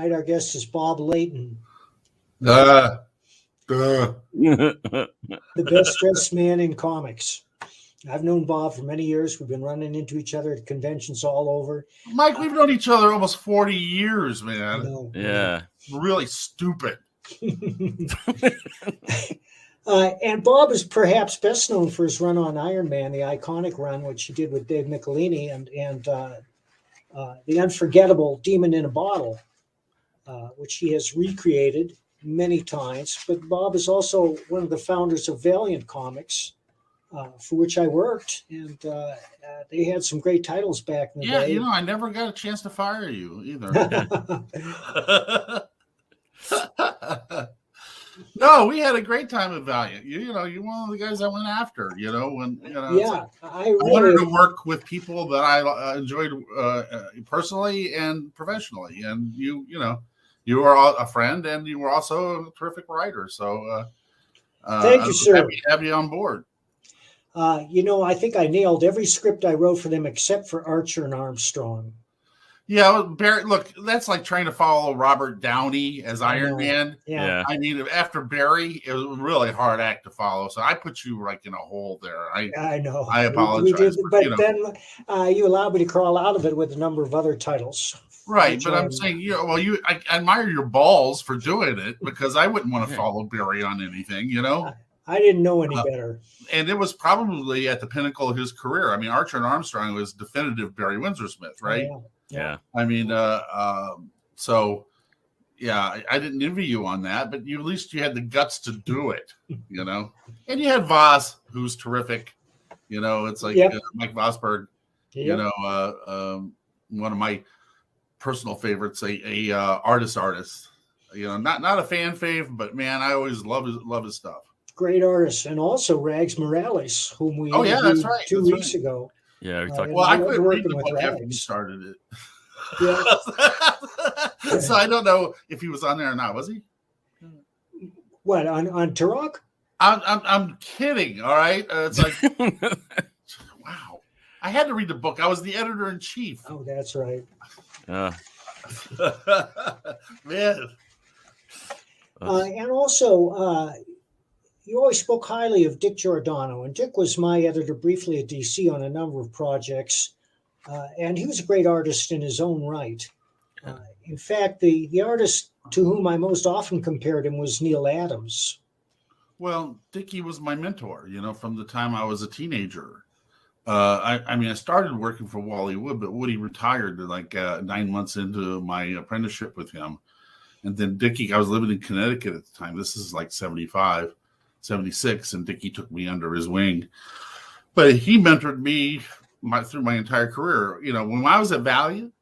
Tonight our guest is Bob Layton. The best dressed man in comics. I've known Bob for many years. We've been running into each other at conventions all over. Mike, we've known each other almost 40 years, man. No, yeah. Really stupid. And Bob is perhaps best known for his run on Iron Man, the iconic run, which he did with Dave Michelini, and the unforgettable Demon in a Bottle, which he has recreated many times. But Bob is also one of the founders of Valiant Comics, for which I worked, and they had some great titles back in the day. Yeah, I never got a chance to fire you either. No, we had a great time at Valiant. You're one of the guys I went after. Yeah, I wanted to work with people that I enjoyed personally and professionally, and you were a friend, and you were also a terrific writer. So, thank you, sir. Happy to have you on board. I think I nailed every script I wrote for them except for Archer and Armstrong. Yeah, Barry, look, that's like trying to follow Robert Downey as Iron Man. Yeah. I mean, after Barry, it was a really hard act to follow. So I put you like in a hole there. I know. I apologize. But then you allowed me to crawl out of it with a number of other titles. Right, but I'm saying, I admire your balls for doing it, because I wouldn't want to follow Barry on anything, I didn't know any better. And it was probably at the pinnacle of his career. I mean, Archer and Armstrong was definitive Barry Windsor Smith, right? Yeah. I mean, so yeah, I didn't envy you on that, but at least you had the guts to do it, And you had Voss, who's terrific. It's like Mike Vosberg, one of my personal favorites, a artist. Not a fan fave, but man, I always love his stuff. Great artist, and also Rags Morales, whom we that's right. 2 weeks ago. Yeah, we talked. I quit reading the book after you started it. Yeah. So I don't know if he was on there or not. Was he? What, on Turok? I'm kidding. All right, it's like wow. I had to read the book. I was the editor in chief. Oh, that's right. Man. And also, you always spoke highly of Dick Giordano, and Dick was my editor briefly at DC on a number of projects, and he was a great artist in his own right. In fact, the artist to whom I most often compared him was Neil Adams. Well, Dickie was my mentor, from the time I was a teenager. I started working for Wally Wood, but Woody retired like 9 months into my apprenticeship with him. And then Dickie, I was living in Connecticut at the time. This is like 75, 76, and Dickie took me under his wing. But he mentored me through my entire career. When I was at Valiant,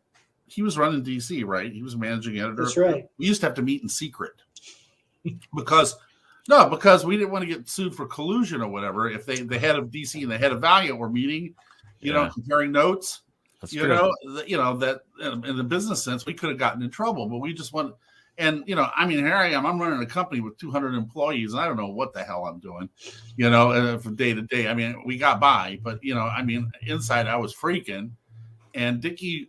he was running DC, right? He was managing editor. That's right. We used to have to meet in secret because we didn't want to get sued for collusion or whatever. If the head of DC and the head of Valiant were meeting, comparing notes, That's that in the business sense, we could have gotten in trouble, but we just want. And, here I am, I'm running a company with 200 employees, and I don't know what the hell I'm doing, from day to day. I mean, we got by, but, inside I was freaking. And Dickie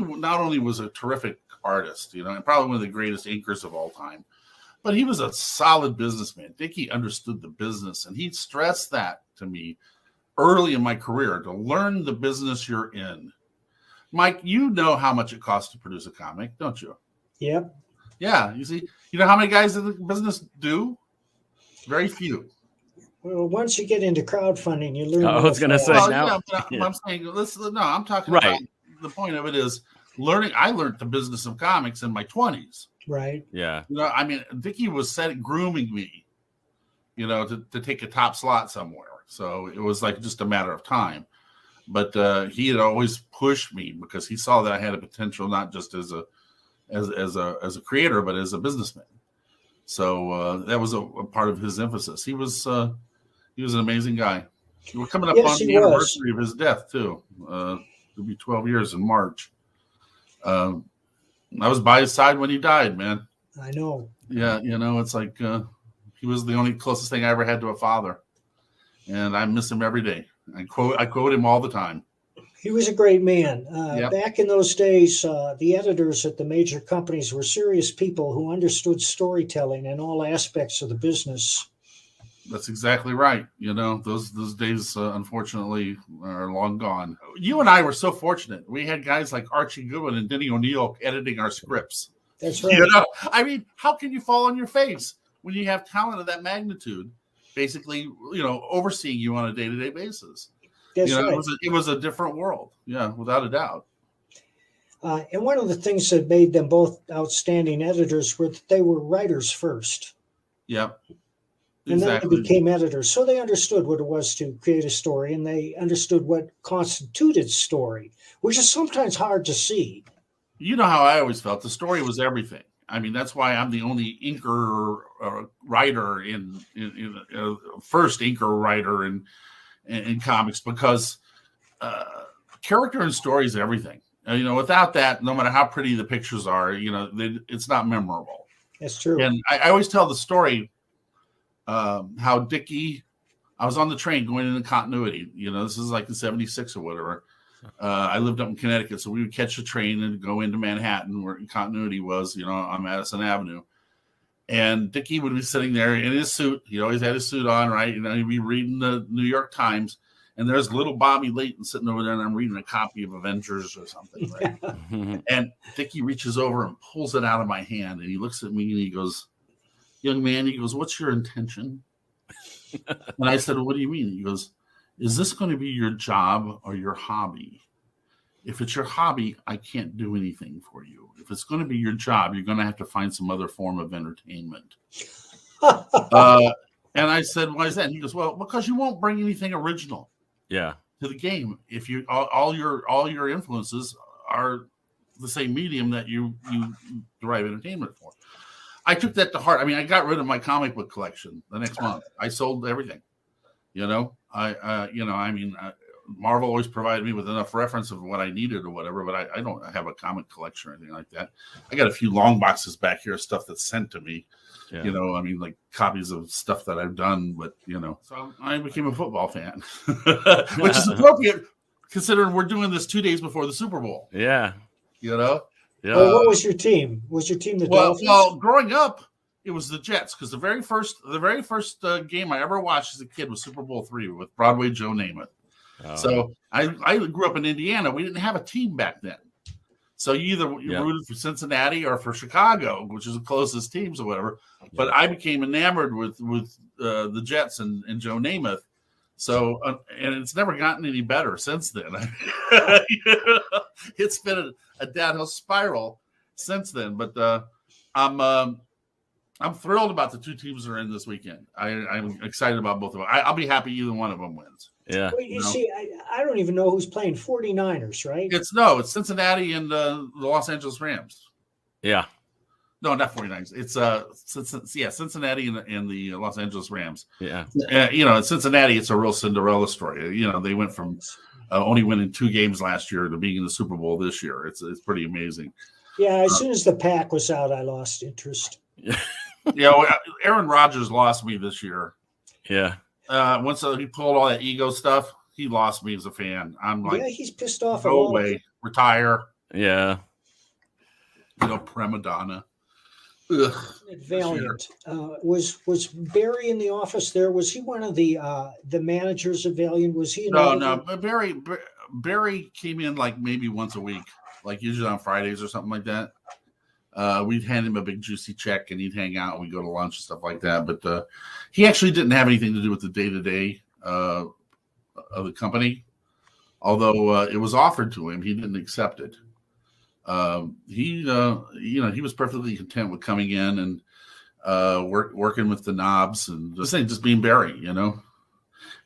not only was a terrific artist, and probably one of the greatest inkers of all time, but he was a solid businessman. Dickie understood the business, and he stressed that to me early in my career, to learn the business you're in. Mike, you know how much it costs to produce a comic, don't you? Yep. Yeah, you see, how many guys in the business do? Very few. Well, once you get into crowdfunding, you learn. I was going to say now. Yeah, I'm saying, I'm talking about the point of it is learning. I learned the business of comics in my 20s. Right. Yeah. Dickie was grooming me, to take a top slot somewhere. So it was like just a matter of time. But he had always pushed me because he saw that I had a potential, not just as a creator, but as a businessman. So that was a part of his emphasis. He was an amazing guy. We're coming up on the anniversary of his death too. It'll be 12 years in March. I was by his side when he died, man. I know. Yeah, it's like he was the only closest thing I ever had to a father, and I miss him every day. I quote him all the time. He was a great man. Yep. Back in those days, the editors at the major companies were serious people who understood storytelling and all aspects of the business. That's exactly right. You know, those days, unfortunately, are long gone. You and I were so fortunate. We had guys like Archie Goodwin and Denny O'Neill editing our scripts. That's right. You know, I mean, how can you fall on your face when you have talent of that magnitude, basically, you know, overseeing you on a day-to-day basis? That's you know, right. It was a different world. Yeah, without a doubt. And one of the things that made them both outstanding editors were that they were writers first. Yep. And Exactly. then they became editors. So they understood what it was to create a story, and they understood what constituted story, which is sometimes hard to see. You know how I always felt. The story was everything. I mean, that's why I'm the only inker writer first inker writer in comics, because character and story is everything. You know, without that, no matter how pretty the pictures are, you know, it's not memorable. That's true. And I always tell the story how Dickie, I was on the train going into continuity. You know, this is like in '76 or whatever. I lived up in Connecticut, so we would catch a train and go into Manhattan, where continuity was, you know, on Madison Avenue. And Dickie would be sitting there in his suit. He always had his suit on, right? You know, he'd be reading the New York Times, and there's little Bobby Layton sitting over there, and I'm reading a copy of Avengers or something, right? And Dickie reaches over and pulls it out of my hand, and he looks at me and he goes, "Young man," he goes, "what's your intention?" And I said, "Well, what do you mean?" He goes, "Is this going to be your job or your hobby? If it's your hobby, I can't do anything for you. If it's going to be your job, you're going to have to find some other form of entertainment." And I said, "Why is that?" And he goes, "Well, because you won't bring anything original to the game. If you all your influences are the same medium that you derive entertainment for." I took that to heart. I mean, I got rid of my comic book collection the next month. I sold everything. You know, Marvel always provided me with enough reference of what I needed or whatever, but I don't have a comic collection or anything like that. I got a few long boxes back here of stuff that's sent to me. Yeah. You know, I mean, like copies of stuff that I've done, but you know, so I became a football fan, which is appropriate considering we're doing this 2 days before the Super Bowl. Yeah. You know? Yeah. Well, what was your team? Was your team the Dolphins? Well, growing up, it was the Jets, because the very first game I ever watched as a kid was Super Bowl III with Broadway Joe Namath. Oh. So I grew up in Indiana. We didn't have a team back then. So you either rooted for Cincinnati or for Chicago, which is the closest teams or whatever. Yeah. But I became enamored with the Jets and Joe Namath. So and it's never gotten any better since then. It's been a downhill spiral since then. But I'm thrilled about the two teams that are in this weekend. I'm excited about both of them. I'll be happy either one of them wins. Yeah. Well, you see, I don't even know who's playing 49ers, right? It's Cincinnati and the Los Angeles Rams. Yeah. No, not 49ers. It's Cincinnati and the Los Angeles Rams. Yeah. You know, in Cincinnati, it's a real Cinderella story. You know, they went from only winning 2 games last year to being in the Super Bowl this year. It's pretty amazing. Yeah, as soon as the pack was out, I lost interest. Aaron Rodgers lost me this year. Yeah. Once he pulled all that ego stuff, he lost me as a fan. I'm like, he's pissed off. Go away, retire. Yeah. You know, prima donna. Ugh. Valiant. Was Barry in the office there? Was he one of the managers of Valiant? Was he? No. Barry came in like maybe once a week, like usually on Fridays or something like that. We'd hand him a big juicy check and he'd hang out and we'd go to lunch and stuff like that. But he actually didn't have anything to do with the day-to-day of the company. Although it was offered to him, he didn't accept it. He was perfectly content with coming in and working with the knobs and just being Barry, you know.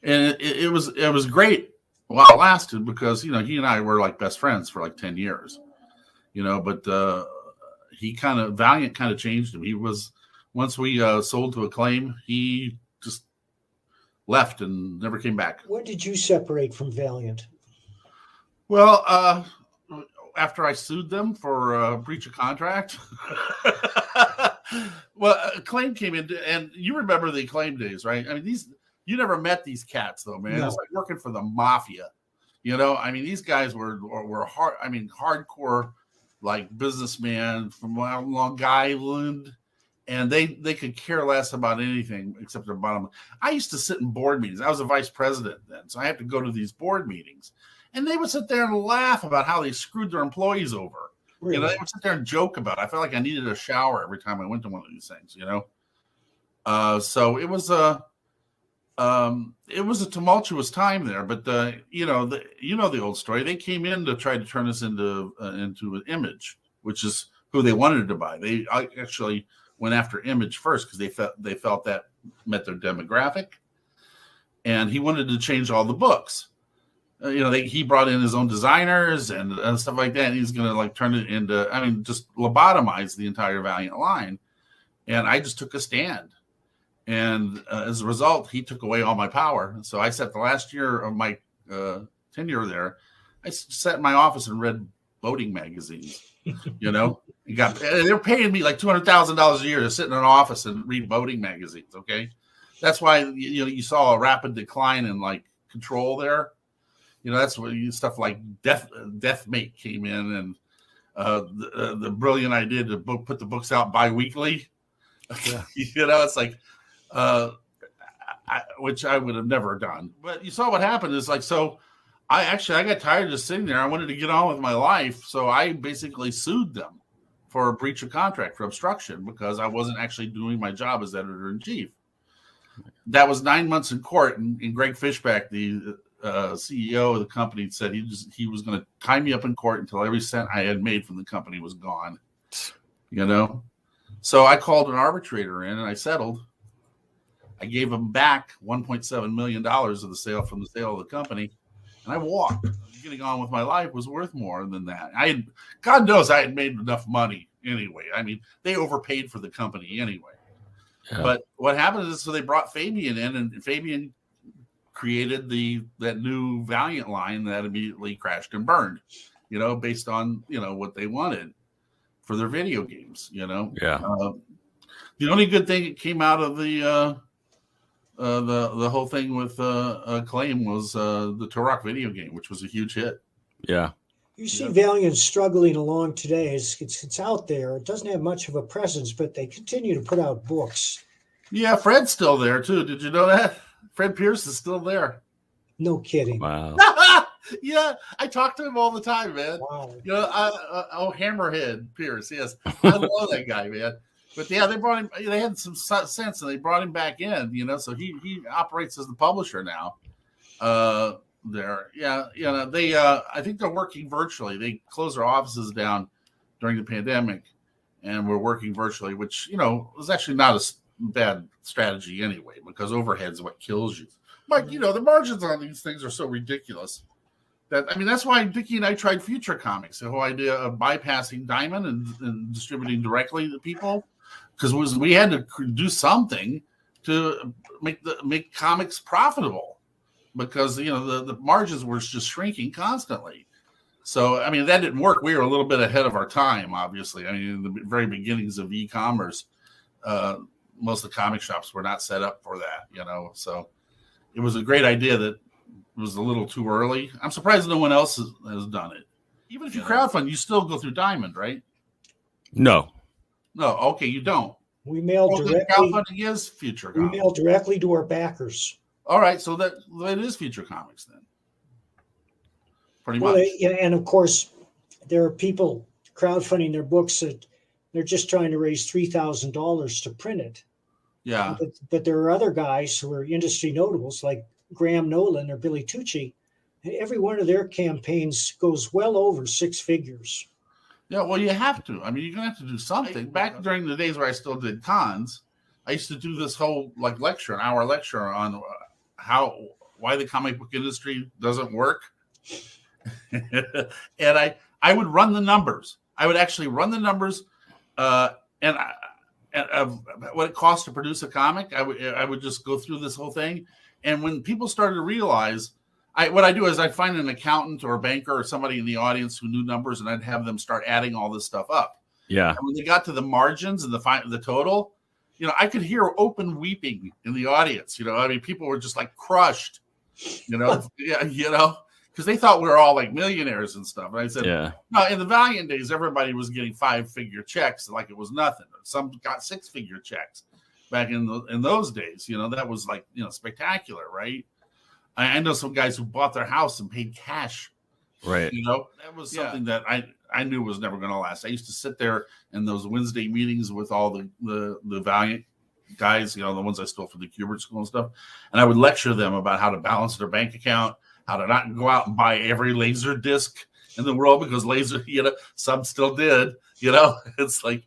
And it was great while it lasted, because, you know, he and I were like best friends for like 10 years, you know, but Valiant kind of changed him. He was, once we sold to Acclaim, he just left and never came back. When did you separate from Valiant? Well, after I sued them for breach of contract. Well, Acclaim came in, and you remember the Acclaim days, right? I mean, you never met these cats, though, man. No. It's like working for the mafia. You know, I mean, these guys were hard. I mean, hardcore, like businessmen from Long Island, and they could care less about anything except their bottom. I used to sit in board meetings. I was a vice president then, so I had to go to these board meetings, and they would sit there and laugh about how they screwed their employees over. Really? You know, they would sit there and joke about it. I felt like I needed a shower every time I went to one of these things. You know, so it was a tumultuous time there. But you know the old story. They came in to try to turn us into an Image, which is who they wanted to buy. They actually went after Image first because they felt that met their demographic, and he wanted to change all the books. You know, he brought in his own designers and stuff like that. And he's going to like turn it into, I mean, just lobotomize the entire Valiant line. And I just took a stand. And as a result, he took away all my power. So I sat the last year of my tenure there. I sat in my office and read boating magazines. You know, they were paying me like $200,000 a year to sit in an office and read boating magazines. Okay, that's why you saw a rapid decline in like Control there. You know, that's where stuff like Deathmate came in, and the brilliant idea to put the books out bi-weekly. Yeah. You know, it's like, which I would have never done. But you saw what happened is like, so I got tired of just sitting there. I wanted to get on with my life. So I basically sued them for a breach of contract, for obstruction, because I wasn't actually doing my job as editor-in-chief. That was 9 months in court, and Greg Fishback, the CEO of the company, said he was going to tie me up in court until every cent I had made from the company was gone. You know, so I called an arbitrator in and I settled. I gave him back $1.7 million of the sale from the sale of the company, and I walked. Getting on with my life was worth more than that. God knows I had made enough money anyway. I mean, they overpaid for the company anyway. Yeah. But what happened is, so they brought Fabian in, and Fabian created that new Valiant line that immediately crashed and burned, you know, based on, you know, what they wanted for their video games, you know. Yeah. The only good thing that came out of the whole thing with Acclaim was the Turok video game, which was a huge hit. Yeah. You see Valiant struggling along today. It's out there. It doesn't have much of a presence, but they continue to put out books. Yeah, Fred's still there too. Did you know that? Fred Pierce is still there. No kidding. Wow. Yeah, I talk to him all the time, man. Wow. You know, Hammerhead Pierce. Yes, I love that guy, man. But yeah, they brought him. They had some sense, and they brought him back in. You know, so he operates as the publisher now. There, yeah, you know, they. I think they're working virtually. They closed their offices down during the pandemic, and we're working virtually, which, you know, was actually not a bad strategy anyway, because overhead is what kills you. But, you know, the margins on these things are so ridiculous that, I mean, that's why Dickie and I tried Future Comics, the whole idea of bypassing Diamond and distributing directly to people, because we had to do something to make comics profitable, because, you know, the margins were just shrinking constantly. So, I mean, that didn't work. We were a little bit ahead of our time, obviously. I mean, in the very beginnings of e-commerce, most of the comic shops were not set up for that, you know. So it was a great idea that was a little too early. I'm surprised no one else has done it. Even if you crowdfund, you still go through Diamond, right? No. Okay, you don't. We mail directly. Crowdfunding is Future Comics. We mail directly to our backers. All right, so that is Future Comics then. Pretty much. And of course, there are people crowdfunding their books that they're just trying to raise $3,000 to print it. Yeah. But there are other guys who are industry notables like Graham Nolan or Billy Tucci. Every one of their campaigns goes well over six figures. Yeah, well, you have to. I mean, you're going to have to do something. Back during the days where I still did cons, I used to do this whole like lecture, an hour lecture on why the comic book industry doesn't work. And I would run the numbers. I would actually run the numbers and what it costs to produce a comic. I would just go through this whole thing. And when people started to realize, what I do is I'd find an accountant or a banker or somebody in the audience who knew numbers, and I'd have them start adding all this stuff up. Yeah. And when they got to the margins and the total, you know, I could hear open weeping in the audience. You know, I mean, people were just like crushed. You know, yeah, you know, because they thought we were all like millionaires and stuff. And I said, Yeah. no, in the Valiant days, everybody was getting 5-figure checks like it was nothing. Some got 6-figure checks back in those days. You know, that was like, you know, spectacular, right? I know some guys who bought their house and paid cash. Right. You know, that was something that I knew was never going to last. I used to sit there in those Wednesday meetings with all the Valiant guys, you know, the ones I stole from the Kubert School and stuff. And I would lecture them about how to balance their bank account, how to not go out and buy every laser disc in the world, because laser, you know, some still did, you know, it's like,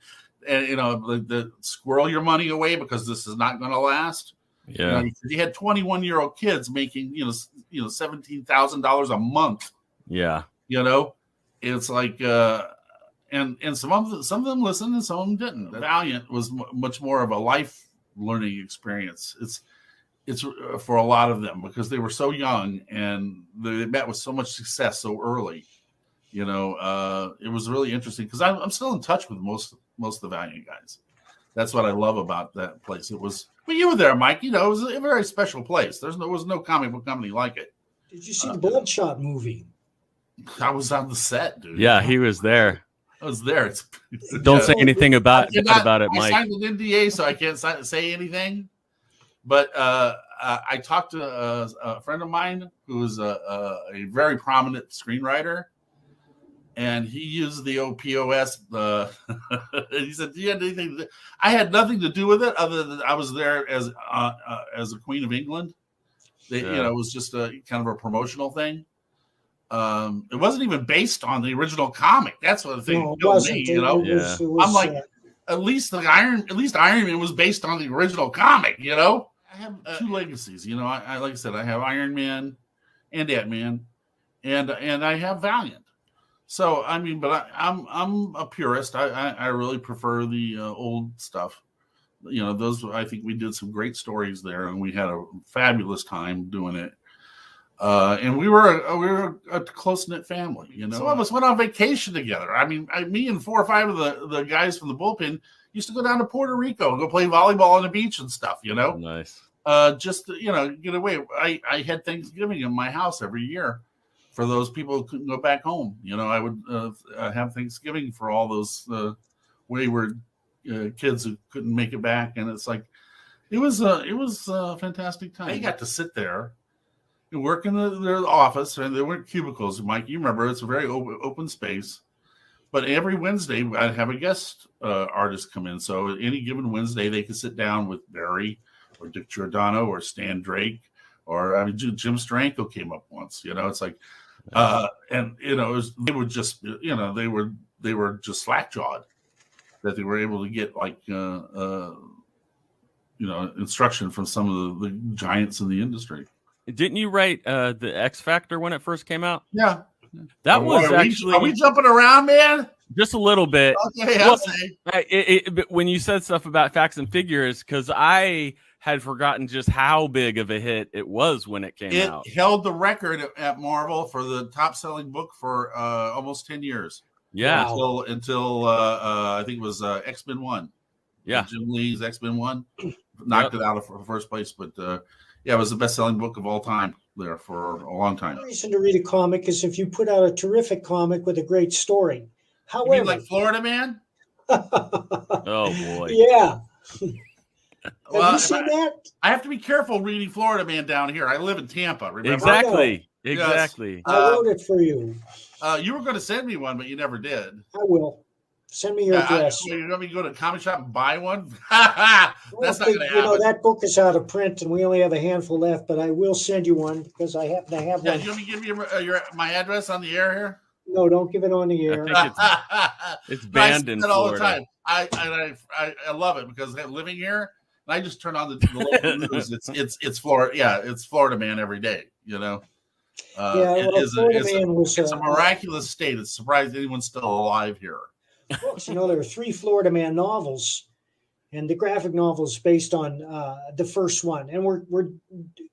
and, you know, the squirrel your money away because this is not going to last. Yeah. You know, you had 21-year-old kids making, you know, $17,000 a month. Yeah. You know, it's like, and some of them listened and some of them didn't. Valiant was much more of a life learning experience. It's for a lot of them because they were so young and they met with so much success so early. You know, it was really interesting because I'm still in touch with most of the Valiant guys. That's what I love about that place. It was, well, you were there, Mike. You know, it was a very special place. There was no comic book company like it. Did you see the Bloodshot movie? I was on the set, dude. Yeah, he was there. I was there. Don't say anything about it, I Mike. signed an NDA, so I can't say anything. But I talked to a friend of mine who is a very prominent screenwriter, and he used the OPOS. He said, "Do you have anything to do?" I had nothing to do with it, other than I was there as a Queen of England. You know, it was just a kind of a promotional thing. It wasn't even based on the original comic. That's what the thing killed me, you know. I'm like, at least Iron Man was based on the original comic, you know. I have two legacies, you know. I like I said, I have Iron Man and Ant-Man, and I have Valiant. So I mean, but I'm a purist. I really prefer the old stuff. You know, those, I think we did some great stories there, and we had a fabulous time doing it. And we were a close-knit family, you know. Some of us went on vacation together. I mean, me and 4 or 5 of the guys from the bullpen used to go down to Puerto Rico and go play volleyball on the beach and stuff, you know. Nice. Just to, you know, get away. I had Thanksgiving in my house every year for those people who couldn't go back home. You know, I would have Thanksgiving for all those wayward kids who couldn't make it back, and it's like it was a fantastic time. I got to sit there and work in their office, and there weren't cubicles, Mike. You remember, it's a very open space. But every Wednesday, I'd have a guest artist come in. So any given Wednesday, they could sit down with Barry or Dick Giordano or Stan Drake, or I mean, Jim Steranko came up once. You know, it's like, and you know, they were just, you know, they were just slack-jawed that they were able to get like, you know, instruction from some of the giants in the industry. Didn't you write the X Factor when it first came out? Yeah. That was actually. Are we jumping around, man? Just a little bit. Okay, well, but when you said stuff about facts and figures, because I had forgotten just how big of a hit it was when it came out. It held the record at Marvel for the top-selling book for almost 10 years. Yeah. Until I think it was X-Men 1. Yeah. Jim Lee's X-Men 1 knocked it out of first place, but yeah, it was the best-selling book of all time there for a long time. The reason to read a comic is if you put out a terrific comic with a great story. However, you mean like Florida Man? Oh boy. Yeah. Well, have you seen that? I have to be careful reading Florida Man down here. I live in Tampa. Remember? Exactly. Yes. Exactly. I wrote it for you. You were going to send me one, but you never did. I will. Send me your address. You want me to go to a comic shop and buy one? That's not going to happen. You know, that book is out of print, and we only have a handful left, but I will send you one because I happen to have one. You want me to give you my address on the air here? No, don't give it on the air. It's banned in Florida. All the time. I love it because living here, I just turn on the local news. It's Florida. Yeah, it's Florida Man every day. You know. It's a miraculous state. It's surprised anyone's still alive here. Books. You know, there are 3 Florida Man novels, and the graphic novel is based on the first one. And we're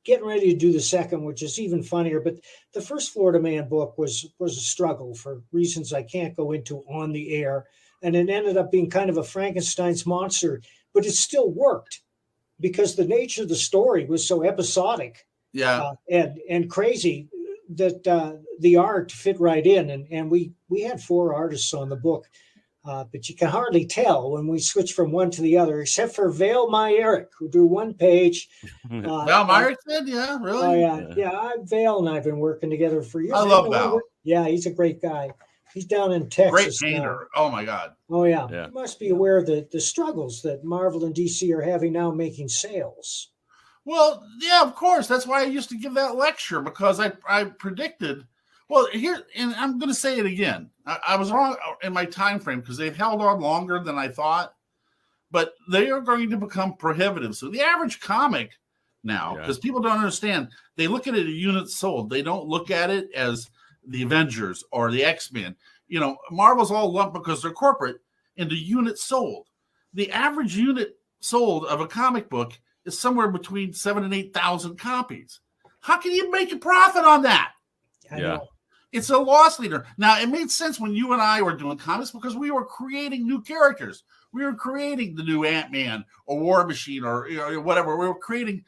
getting ready to do the second, which is even funnier. But the first Florida Man book was a struggle for reasons I can't go into on the air. And it ended up being kind of a Frankenstein's monster, but it still worked because the nature of the story was so episodic, yeah, and crazy. the art fit right in, and we had 4 artists on the book, but you can hardly tell when we switch from one to the other, except for Vale My Eric, who drew 1 page. Val Myrick did, yeah, really? Oh yeah. Vale and I've been working together for years. I love Val. Yeah, he's a great guy. He's down in Texas. Great painter. Now. Oh my God. Oh yeah. Yeah. You must be aware of the struggles that Marvel and DC are having now making sales. Well, yeah, of course. That's why I used to give that lecture, because I predicted. Well, here, and I'm going to say it again. I was wrong in my time frame because they've held on longer than I thought, but they are going to become prohibitive. So the average comic now, because people don't understand, they look at it as units sold. They don't look at it as the Avengers or the X-Men. You know, Marvel's all lumped because they're corporate into units sold. The average unit sold of a comic book is somewhere between 7,000 and 8,000 copies. How can you make a profit on that? I know. It's a loss leader. Now, it made sense when you and I were doing comics because we were creating new characters. We were creating the new Ant-Man or War Machine or whatever. We were creating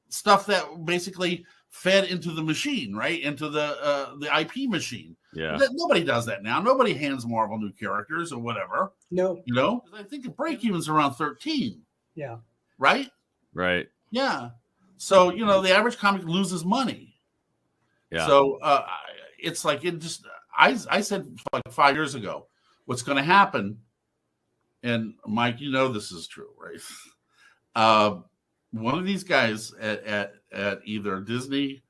stuff that basically fed into the machine, right? Into the IP machine. Yeah. Nobody does that now. Nobody hands Marvel new characters or whatever. No. You know? I think the break-even's around 13. Yeah. Right? Right. Yeah. So, you know, the average comic loses money. Yeah. So it's like it just. I said like 5 years ago, what's going to happen? And Mike, you know this is true, right? One of these guys at either Disney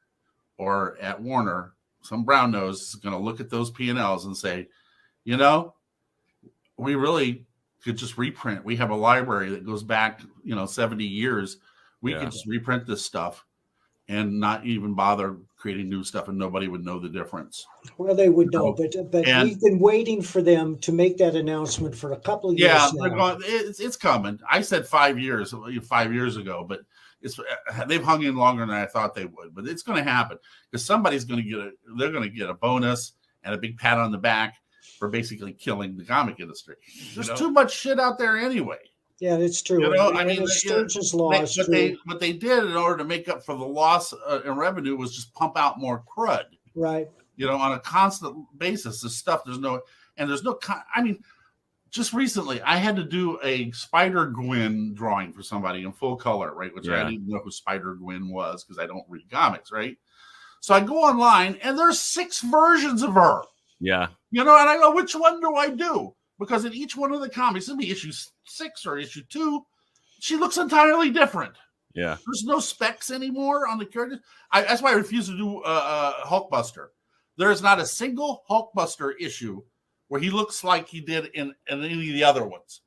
or at Warner, some brown nose is going to look at those P&Ls and say, you know, we really could just reprint. We have a library that goes back, 70 years. We could just reprint this stuff and not even bother creating new stuff, and nobody would know the difference. Well, they would know, but we've been waiting for them to make that announcement for a couple of years now. They're going, it's coming. I said 5 years ago, but they've hung in longer than I thought they would. But it's going to happen because somebody's going to get a bonus and a big pat on the back for basically killing the comic industry. There's too much shit out there anyway. Yeah, that's true. The Sturgeon's Law is true. What they did in order to make up for the loss in revenue was just pump out more crud. Right. On a constant basis. This stuff, there's no. Just recently, I had to do a Spider-Gwen drawing for somebody in full color, right? Which I didn't know who Spider-Gwen was because I don't read comics, right? So I go online, and there's 6 versions of her. Yeah. And I go, which one do I do? Because in each one of the comics, it'll be issue 6 or issue 2, she looks entirely different. Yeah. There's no specs anymore on the characters. That's why I refuse to do Hulkbuster. There is not a single Hulkbuster issue where he looks like he did in any of the other ones.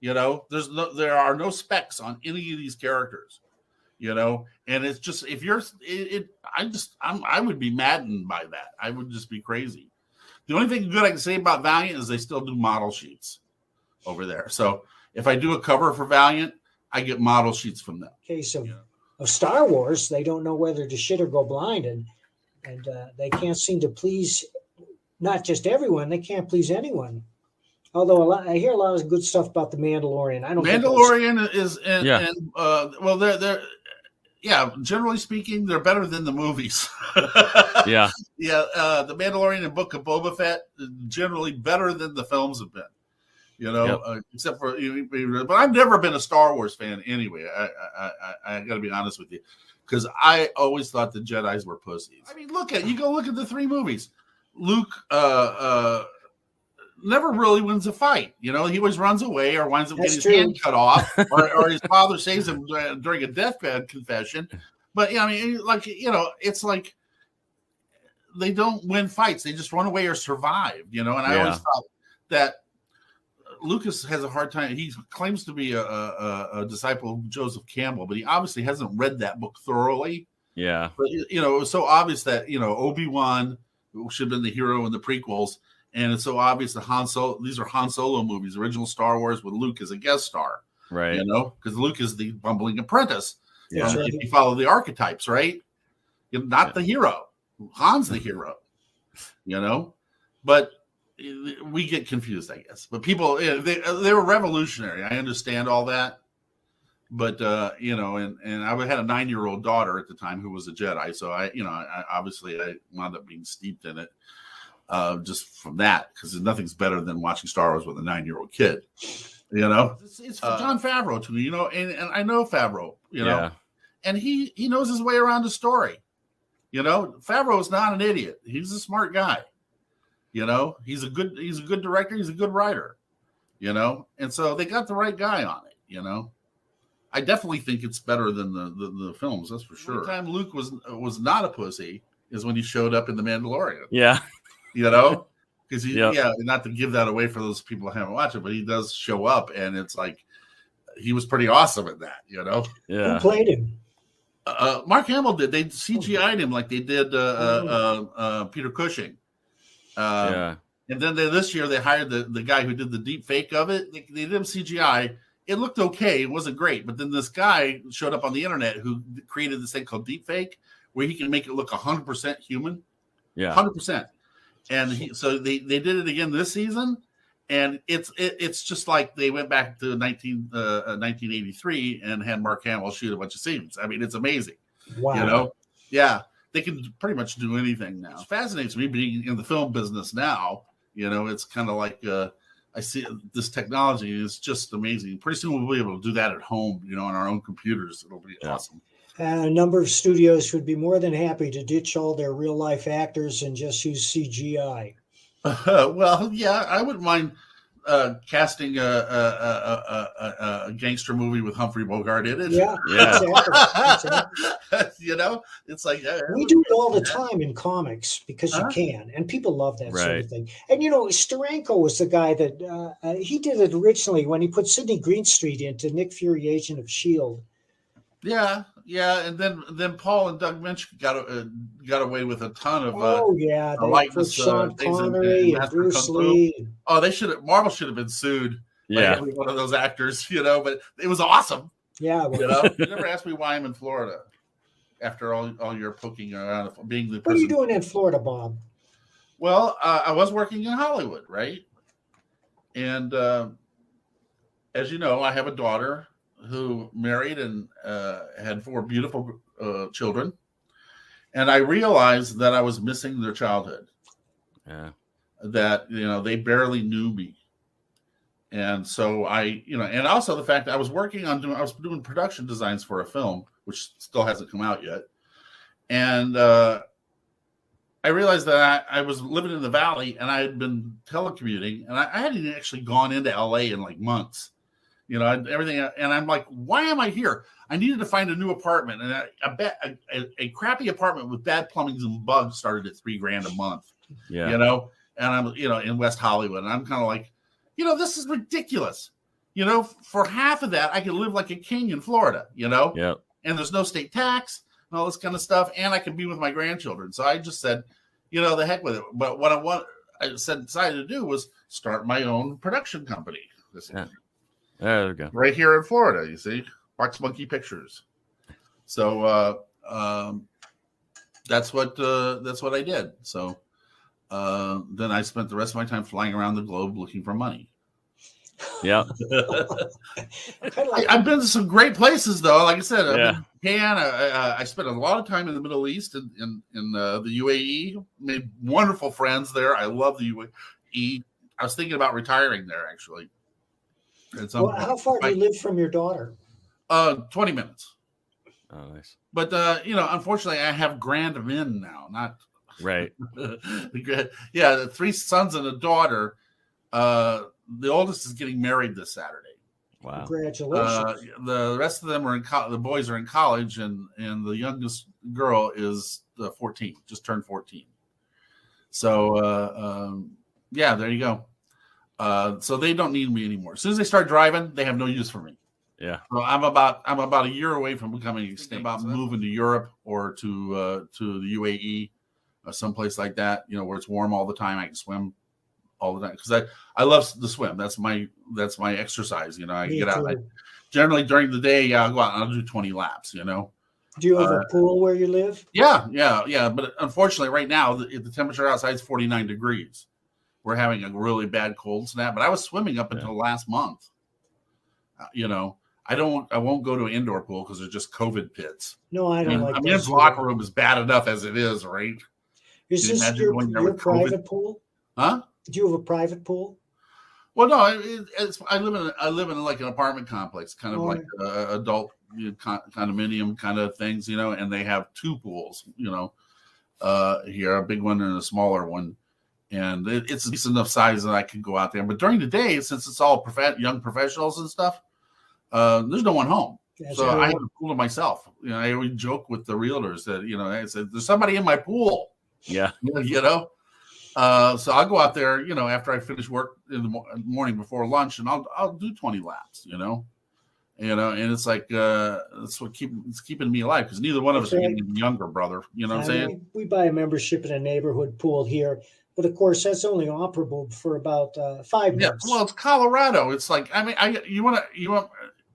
There are no specs on any of these characters. And it's just I would be maddened by that. I would just be crazy. The only thing good I can say about Valiant is they still do model sheets over there. So if I do a cover for Valiant, I get model sheets from them. Case of Star Wars, they don't know whether to shit or go blind, and they can't seem to please not just everyone. They can't please anyone. Although I hear a lot of good stuff about the Mandalorian. I don't. Mandalorian is they're generally speaking, they're better than the movies. The Mandalorian and Book of Boba Fett generally better than the films have been. Except for, but I've never been a Star Wars fan anyway. I got to be honest with you, because I always thought the Jedis were pussies. I mean, look at the 3 movies. Luke never really wins a fight. He always runs away or winds up getting his hand cut off, or his father saves him during a deathbed confession. But it's like they don't win fights; they just run away or survive. And I always thought that Lucas has a hard time. He claims to be a disciple of Joseph Campbell, but he obviously hasn't read that book thoroughly. Yeah, but it was so obvious that Obi-Wan should have been the hero in the prequels. And it's so obvious that these are Han Solo movies, original Star Wars with Luke as a guest star. Right. Because Luke is the bumbling apprentice. Yeah. If you follow the archetypes, right? Not the hero. Han's the hero. But we get confused, I guess. But people, they were revolutionary. I understand all that. But you know, and I had a 9-year-old daughter at the time who was a Jedi, so I obviously I wound up being steeped in it just from that, because nothing's better than watching Star Wars with a 9-year-old kid. You know, it's for Jon Favreau too. You know, and I know Favreau. You know, and he knows his way around the story. You know, Favreau is not an idiot. He's a smart guy. You know, he's a good director. He's a good writer. You know, and so they got the right guy on it. You know. I definitely think it's better than the films, that's for sure. The time Luke was not a pussy is when he showed up in The Mandalorian. Yeah. You know? Because not to give that away for those people who haven't watched it, but he does show up, and it's like he was pretty awesome at that, you know? Yeah. Who played him? Mark Hamill did. They CGI'd him like they did Peter Cushing. And then this year they hired the guy who did the deep fake of it. They did him CGI. It looked okay. It wasn't great. But then this guy showed up on the internet who created this thing called deepfake, where he can make it look 100% human. Yeah. 100%. And so they did it again this season. And it's just like they went back to 1983 and had Mark Hamill shoot a bunch of scenes. I mean, it's amazing. Wow. You know? Yeah. They can pretty much do anything now. It fascinates me being in the film business now. You know, it's kind of like I see this technology is just amazing. Pretty soon we'll be able to do that at home, you know, on our own computers. It'll be awesome. A number of studios would be more than happy to ditch all their real life actors and just use CGI. Well, yeah, I wouldn't mind casting a gangster movie with Humphrey Bogart in it. Yeah. Exactly. You know, it's like we do it all the time in comics because you can, and people love that sort of thing. And you know, Steranko was the guy that he did it originally when he put Sidney Greenstreet into Nick Fury, Agent of S.H.I.E.L.D. Yeah, and then Paul and Doug Minch got away with a ton of they put Sean Connery and Bruce Lee. Oh, Marvel should have been sued by every one of those actors, you know, but it was awesome. Yeah, you know. You never asked me why I'm in Florida after all your poking around being the person. What are you doing in Florida, Bob? Well, I was working in Hollywood, right? And as you know, I have a daughter who married and had 4 beautiful children. And I realized that I was missing their childhood. Yeah. That, you know, they barely knew me. And so and also the fact that I was doing production designs for a film, which still hasn't come out yet. And I realized that I was living in the Valley and I had been telecommuting, and I hadn't actually gone into LA in like months. You know, everything, and I'm like, why am I here? I needed to find a new apartment, and a crappy apartment with bad plumbing and bugs started at $3,000 a month. Yeah, you know, and I'm, you know, in West Hollywood, and I'm kind of like, you know, this is ridiculous. You know, for half of that, I could live like a king in Florida. You know, and there's no state tax and all this kind of stuff, and I can be with my grandchildren. So I just said, you know, the heck with it. But what I decided to do was start my own production company. There we go. Right here in Florida, you see, Box Monkey Pictures. So that's what I did. So then I spent the rest of my time flying around the globe looking for money. Yeah, I've been to some great places though. Like I said, I've been to Japan. I spent a lot of time in the Middle East and in the UAE. Made wonderful friends there. I love the UAE. I was thinking about retiring there actually. Well, how far do you live from your daughter? 20 minutes. Oh, nice. But you know, unfortunately, I have grandmen now, not right. Yeah, 3 sons and a daughter. The oldest is getting married this Saturday. Wow! Congratulations. The rest of them are the boys are in college, and the youngest girl is 14, just turned 14. So yeah, there you go. So they don't need me anymore. As soon as they start driving, they have no use for me. Yeah. So I'm about a year away from becoming extinct. About moving to Europe or to the UAE or someplace like that, you know, where it's warm all the time. I can swim all the time because I love the swim. That's my exercise. You know, I get out. Generally during the day, I'll go out and I'll do 20 laps. You know. Do you have a pool where you live? Yeah. But unfortunately, right now the temperature outside is 49 degrees. We're having a really bad cold snap, but I was swimming up until last month. You know, I won't go to an indoor pool because they're just COVID pits. No, I don't like a that. men's locker room is bad enough as it is, right? Is Can you this imagine your, going there your with COVID? private pool? Huh? Do you have a private pool? Well, no, I live in like an apartment complex, kind of like adult condominium kind of things, you know, and they have two pools, you know, here, a big one and a smaller one. And it's a decent enough size that I can go out there. But during the day, since it's all young professionals and stuff, there's no one home. So I have a pool to myself. You know, I always joke with the realtors that, you know, I said, there's somebody in my pool. Yeah. You know? So I'll go out there, you know, after I finish work in the morning before lunch, and I'll do 20 laps, you know, and it's like that's what it's keeping me alive, because neither one of us are getting younger, brother. You know what I'm saying? We buy a membership in a neighborhood pool here, but of course that's only operable for about 5 months. Well, it's Colorado. It's like, I mean, you want?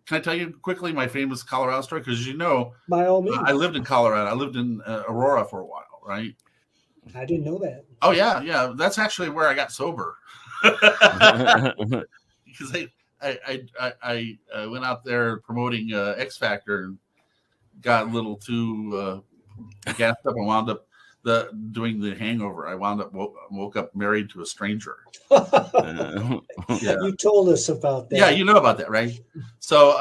Can I tell you quickly my famous Colorado story? Because you know, by all means, I lived in Colorado. I lived in Aurora for a while, right? I didn't know that. Oh yeah. That's actually where I got sober. Because I went out there promoting X Factor and got a little too gassed up and wound up doing the Hangover. I wound up woke up married to a stranger. You told us about that. Yeah, you know about that, right? So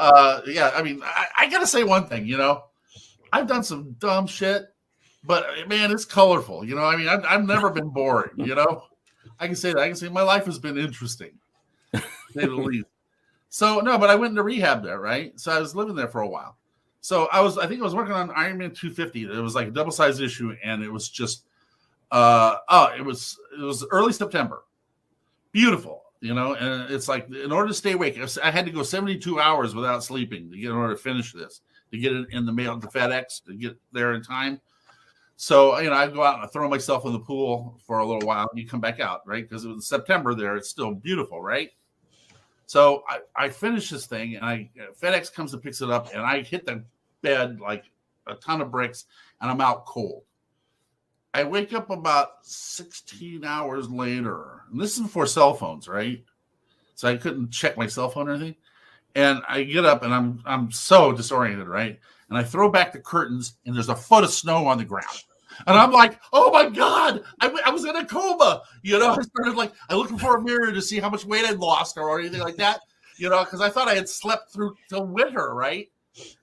yeah, I mean, I gotta say one thing, you know, I've done some dumb shit. But man, it's colorful. You know, I mean, I've never been boring. You know, I can say that. I can say my life has been interesting, to say the least. So no, but I went into rehab there, right? So I was living there for a while. So I think I was working on Iron Man 250. It was like a double-sized issue, and it was just, it was early September, beautiful. You know, and it's like, in order to stay awake, I had to go 72 hours without sleeping in order to finish this, to get it in the mail to FedEx, to get there in time. So, you know, I go out and I throw myself in the pool for a little while, and you come back out, right? Because it was September there. It's still beautiful, right? So I finish this thing, and FedEx comes and picks it up, and I hit the bed like a ton of bricks, and I'm out cold. I wake up about 16 hours later, and this is before cell phones, right? So I couldn't check my cell phone or anything. And I get up, and I'm so disoriented, right? And I throw back the curtains, and there's a foot of snow on the ground. And I'm like, oh, my God, I was in a coma. You know, I started I looking for a mirror to see how much weight I'd lost or anything like that, you know, because I thought I had slept through till winter, right?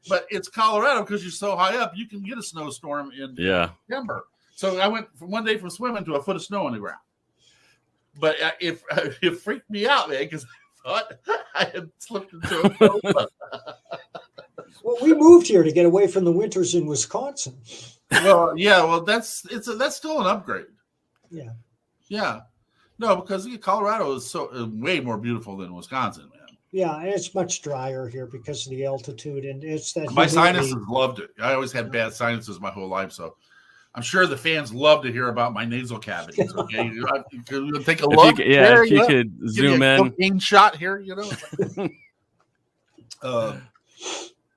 But it's Colorado, because you're so high up, you can get a snowstorm in September. So I went from one day from swimming to a foot of snow on the ground. But it freaked me out, man, because I thought I had slipped into a coma. Well, we moved here to get away from the winters in Wisconsin. Well, yeah, well, that's still an upgrade. Yeah. No, because Colorado is way more beautiful than Wisconsin, man. Yeah, and it's much drier here because of the altitude, and it's that. My sinuses loved it. I always had bad sinuses my whole life, so I'm sure the fans love to hear about my nasal cavities. Okay, take a look. If you could zoom in. Cocaine shot here, you know.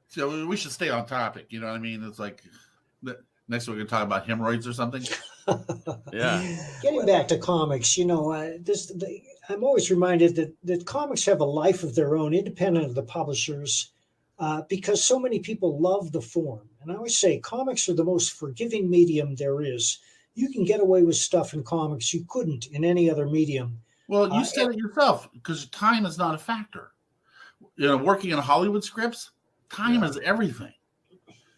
So we should stay on topic. You know what I mean? It's like next we're going to talk about hemorrhoids or something. Yeah. Getting back to comics, you know, I'm always reminded that comics have a life of their own, independent of the publishers, because so many people love the form. And I always say comics are the most forgiving medium there is. You can get away with stuff in comics you couldn't in any other medium. Well, you said it yourself, because time is not a factor. You know, working in Hollywood scripts, time is everything.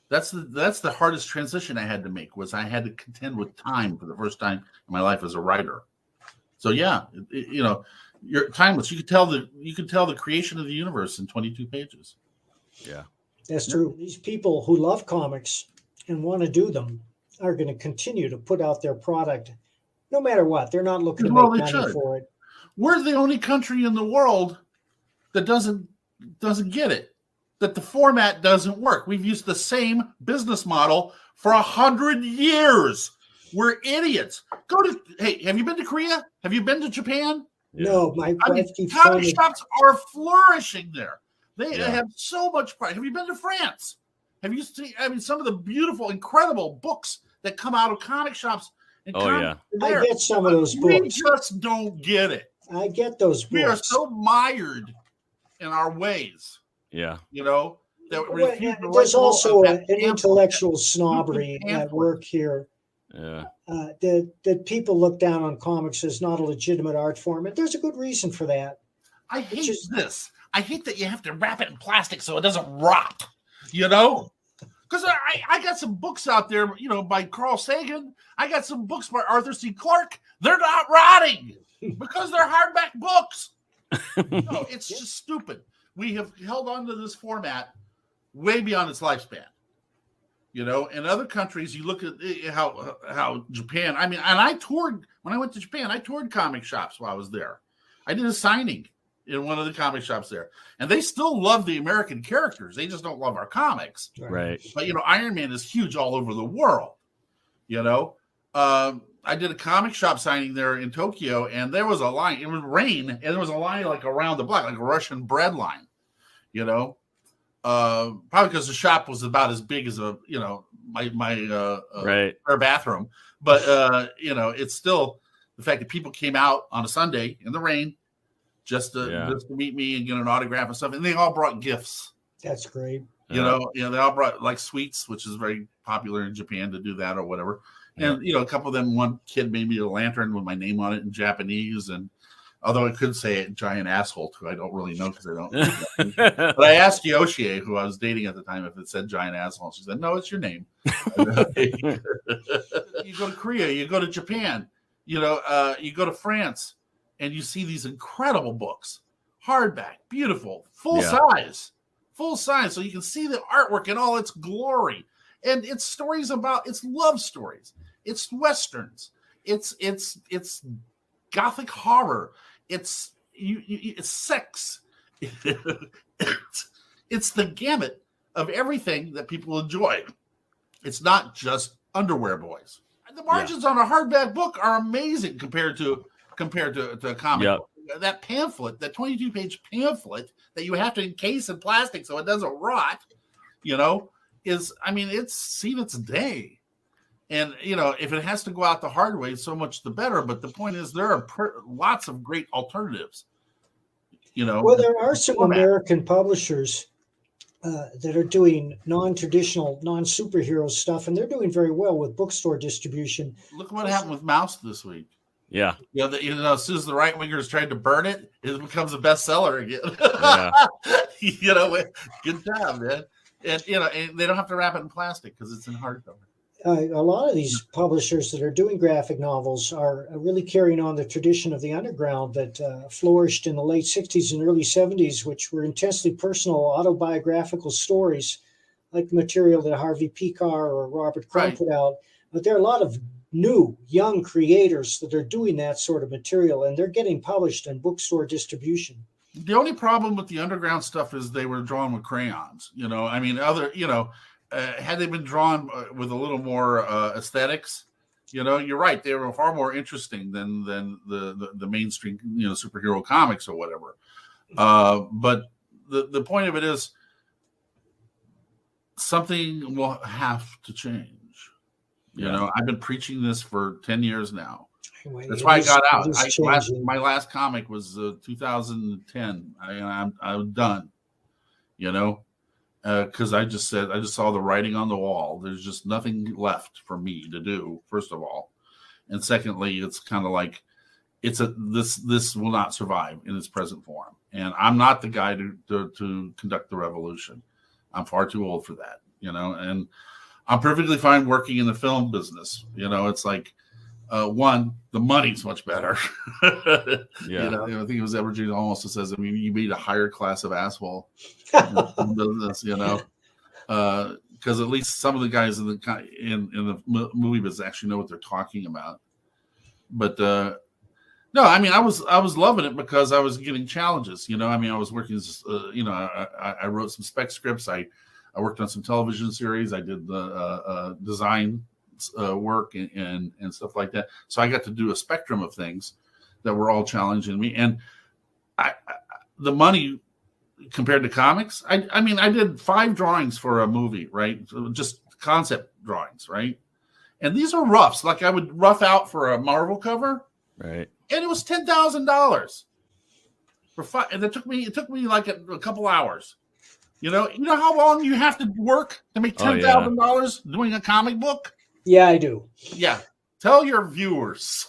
That's the hardest transition I had to make, was I had to contend with time for the first time in my life as a writer. So yeah, you know, you're timeless. You could tell the creation of the universe in 22 pages. Yeah, that's true. These people who love comics and want to do them are going to continue to put out their product, no matter what. They're not looking to make money for it. We're the only country in the world that doesn't get it. That the format doesn't work. We've used the same business model for 100 years. We're idiots. Hey, have you been to Korea? Have you been to Japan? No, my wife keeps comic shops are flourishing there. They have so much pride. Have you been to France? Have you seen, some of the beautiful, incredible books that come out of comic shops? I get some of those books. We just don't get it. I get those books. We are so mired in our ways. Yeah. You know, that Well, refuse the there's right also of an that pamphlet. intellectual snobbery at work here. Yeah. That people look down on comics as not a legitimate art form, and there's a good reason for that. I hate this. I hate that you have to wrap it in plastic so it doesn't rot. You know, because I got some books out there, you know, by Carl Sagan. I got some books by Arthur C. Clarke. They're not rotting because they're hardback books. No, it's just stupid. We have held on to this format way beyond its lifespan. You know, in other countries, you look at how Japan. I mean, and I toured when I went to Japan. I toured comic shops while I was there. I did a signing in one of the comic shops there, and they still love the American characters. They just don't love our comics. Right. But you know, Iron Man is huge all over the world. You know, I did a comic shop signing there in Tokyo, and there was a line. It was rain, and there was a line like around the block, like a Russian bread line. You know, probably because the shop was about as big as a, you know, my our bathroom. But you know, it's still the fact that people came out on a Sunday in the rain just to meet me and get an autograph and stuff, and they all brought gifts. That's great. You know, they all brought like sweets, which is very popular in Japan to do that or whatever. And you know, a couple of them, one kid made me a lantern with my name on it in Japanese, and although I could say it, giant asshole too, I don't really know because I don't. But I asked Yoshie, who I was dating at the time, if it said giant asshole. She said, "No, it's your name." You go to Korea, you go to Japan, you know, you go to France, and you see these incredible books, hardback, beautiful, full size, so you can see the artwork in all its glory. And it's stories about, it's love stories, it's westerns, it's gothic horror, it's sex, it's the gamut of everything that people enjoy. It's not just underwear boys. The margins on a hardback book are amazing compared to a comic book. That pamphlet, that 22-page pamphlet that you have to encase in plastic so it doesn't rot, you know, it's seen its day. And, you know, if it has to go out the hard way, so much the better. But the point is there are lots of great alternatives, you know. Well, there are some American publishers that are doing non-traditional, non-superhero stuff, and they're doing very well with bookstore distribution. Look what happened with Mouse this week. Yeah. You know, as soon as the right wingers tried to burn it, it becomes a bestseller again. You know, good job, man. And, you know, and they don't have to wrap it in plastic because it's in hardcover. A lot of these publishers that are doing graphic novels are really carrying on the tradition of the underground that flourished in the late 60s and early 70s, which were intensely personal autobiographical stories like the material that Harvey Pekar or Robert Crumb put out. But there are a lot of new, young creators that are doing that sort of material, and they're getting published in bookstore distribution. The only problem with the underground stuff is they were drawn with crayons. You know, I mean, had they been drawn with a little more aesthetics, you know, you're right. They were far more interesting than the mainstream, you know, superhero comics or whatever. But the point of it is something will have to change. You know, I've been preaching this for 10 years now. That's why I got out. My last comic was 2010. I'm done, you know, because I just saw the writing on the wall. There's just nothing left for me to do, first of all. And secondly, it's kind of like this will not survive in its present form. And I'm not the guy to conduct the revolution. I'm far too old for that, you know, and I'm perfectly fine working in the film business. You know, it's like, one, the money's much better. You know, I think it was Evergreen almost says, I mean, you meet a higher class of asshole in business, you know, because at least some of the guys in the movie business actually know what they're talking about. But no, I mean, I was loving it because I was getting challenges. You know, I mean, I was working, you know, I wrote some spec scripts. I worked on some television series. I did the design work and stuff like that. So I got to do a spectrum of things that were all challenging me. And the money compared to comics, I mean, I did 5 drawings for a movie, right? So just concept drawings, right? And these are roughs. Like I would rough out for a Marvel cover, right? And it was $10,000 for 5. And it took me like a couple hours. You know how long you have to work to make $10,000 doing a comic book? Yeah, I do. Yeah. Tell your viewers.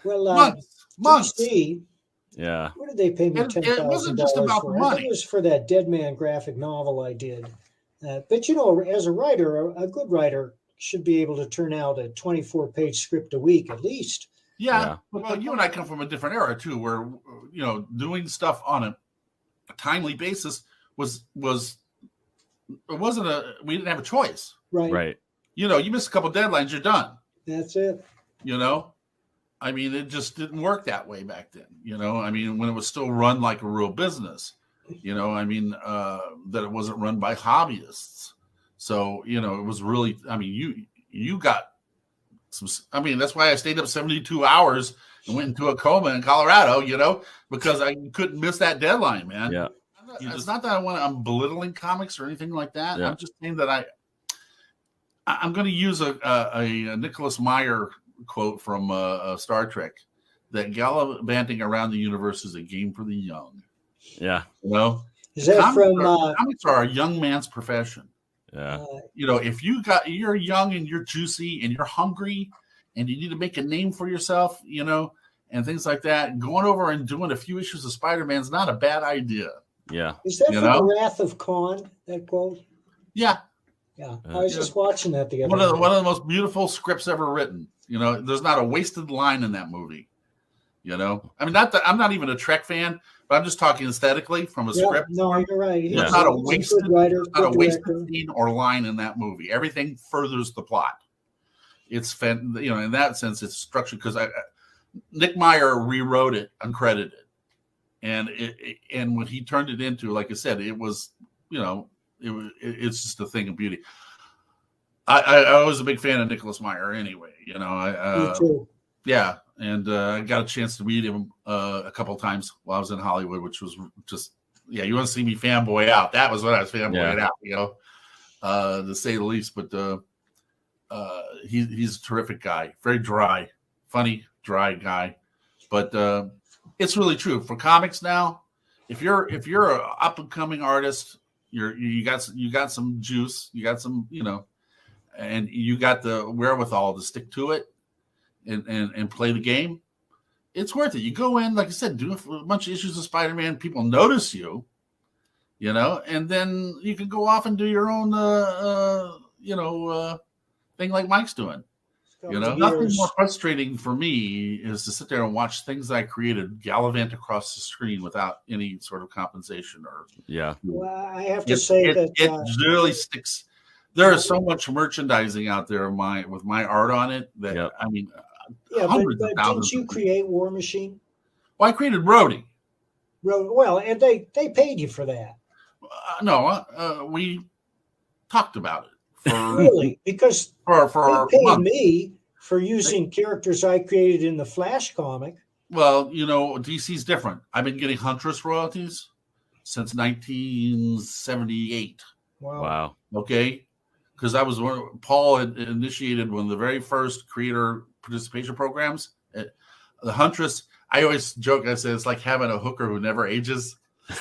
Well, Months. DC, Yeah. what did they pay me It wasn't just $10,000 about for? the I money. think it was for that Dead Man graphic novel I did. But as a writer, a good writer should be able to turn out a 24-page script a week at least. Yeah. Well, you and I come from a different era too, where doing stuff on a timely basis was it wasn't we didn't have a choice. Right. You miss a couple deadlines, you're done. That's it. I mean, it just didn't work that way back then. I mean, when it was still run like a real business, that it wasn't run by hobbyists. So, it was really, I mean, you got some, I mean, that's why I stayed up 72 hours and went into a coma in Colorado, because I couldn't miss that deadline, man. Yeah. It's not that I'm belittling comics or anything like that. Yeah. I'm just saying that I'm going to use a Nicholas Meyer quote from Star Trek, that gallivanting around the universe is a game for the young. Yeah. Is that comics are a young man's profession. Yeah. If you're young and you're juicy and you're hungry and you need to make a name for yourself, and things like that, going over and doing a few issues of Spider-Man is not a bad idea. Yeah. Is that from The Wrath of Khan, that quote? Yeah. Yeah. I was just watching that the other one day. of the most beautiful scripts ever written. There's not a wasted line in that movie. I mean, not that I'm not even a Trek fan, but I'm just talking aesthetically from a script. No, you're right. There's not a wasted scene or line in that movie. Everything furthers the plot. It's in that sense, it's structured because Nick Meyer rewrote it uncredited, and when he turned it into, like I said, it was it's just a thing of beauty. I was a big fan of Nicholas Meyer anyway. Me too. Yeah, and I got a chance to meet him a couple of times while I was in Hollywood, which was just, you want to see me fanboy out. That was what I was fanboying out, to say the least. But he's a terrific guy, very dry, funny, dry guy. But it's really true for comics now. If you're an up and coming artist, you got some juice, you got some, and you got the wherewithal to stick to it and play the game, it's worth it. You go in, like I said, do a bunch of issues of Spider-Man, people notice you, and then you can go off and do your own, thing like Mike's doing. Nothing more frustrating for me is to sit there and watch things that I created gallivant across the screen without any sort of compensation Well, I have to say that it really sticks. There is so much merchandising out there with my art on it that I mean, but didn't you create War Machine? Well, I created Rhodey. Well, and they paid you for that. No, we talked about it. Really? Because for they paid me for using characters I created in the Flash comic. Well, DC's different. I've been getting Huntress royalties since 1978. Wow. Okay. Because Paul had initiated one of the very first creator participation programs. The Huntress, I always joke, I say it's like having a hooker who never ages.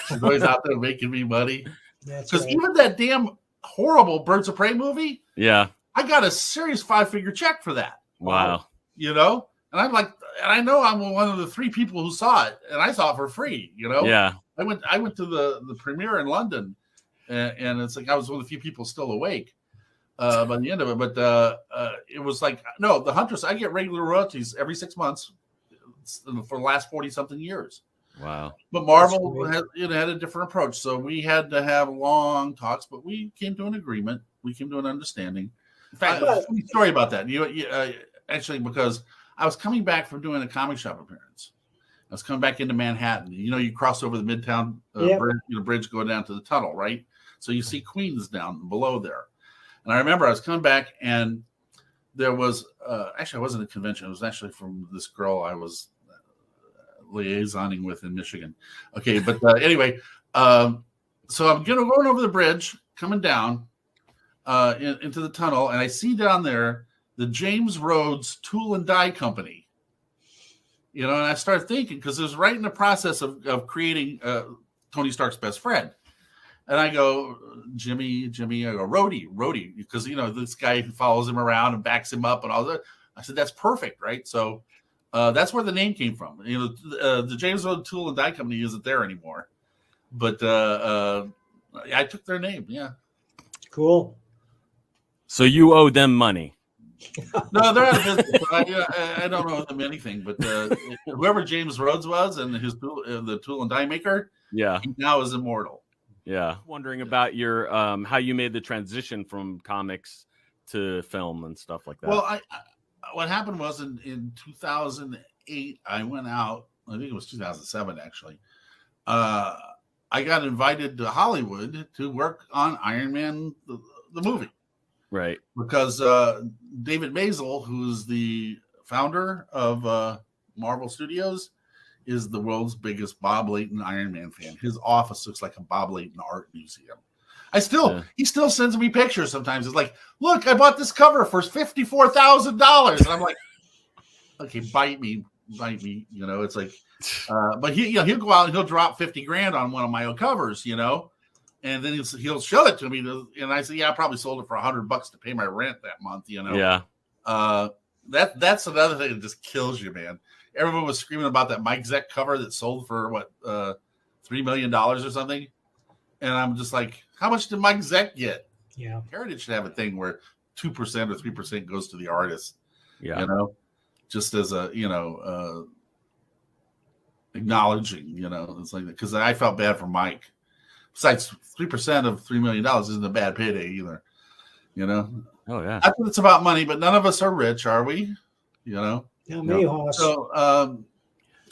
She's always out there making me money. Because even that damn horrible Birds of Prey movie, I got a serious 5-figure check for that. Wow. And I'm like, and I know I'm one of the 3 people who saw it, and I saw it for free. Yeah. I went to the premiere in London, and it's like I was one of the few people still awake by the end of it. But it was like, no, the Huntress, I get regular royalties every 6 months for the last 40-something years. Wow. But Marvel had a different approach. So we had to have long talks, but we came to an agreement. We came to an understanding. In fact, funny story about that. Actually, because I was coming back from doing a comic shop appearance. I was coming back into Manhattan. You cross over the Midtown bridge going down to the tunnel, right? So you see Queens down below there. And I remember I was coming back, and there was actually, I wasn't at a convention. It was actually from this girl I was liaisoning with in Michigan. Okay, but anyway, so I'm going over the bridge, coming down into the tunnel, and I see down there the James Rhodes Tool and Die Company. And I started thinking, because it was right in the process of creating Tony Stark's best friend. And I go, Jimmy, I go, Rhodey, because, this guy follows him around and backs him up and all that. I said, that's perfect, right? So that's where the name came from. The James Road Tool and Die Company isn't there anymore. But I took their name, yeah. Cool. So you owe them money. No, they're out of business. I don't owe them anything. But whoever James Rhodes was and his the tool and die maker, yeah, he now is immortal. Yeah. Wondering about your how you made the transition from comics to film and stuff like that. Well, what happened was in 2008, I went out. I think it was 2007, actually. I got invited to Hollywood to work on Iron Man, the movie. Right. Because David Maisel, who's the founder of Marvel Studios, is the world's biggest Bob Layton Iron Man fan. His office looks like a Bob Layton art museum. He still sends me pictures sometimes. It's like, look, I bought this cover for $54,000. And I'm like, okay, bite me. It's like, but he'll go out and he'll drop 50 grand on one of my covers, and then he'll show it to me. And I say, yeah, I probably sold it for $100 to pay my rent that month, Yeah. That's another thing that just kills you, man. Everyone was screaming about that Mike Zeck cover that sold for $3 million or something. And I'm just like, how much did Mike Zeck get? Yeah. Heritage should have a thing where 2% or 3% goes to the artist. Yeah. Just as a, acknowledging, it's like, because I felt bad for Mike. Besides, 3% of $3 million isn't a bad payday either. Oh yeah. I think it's about money, but none of us are rich, are we? Yeah, me, Hoss. So,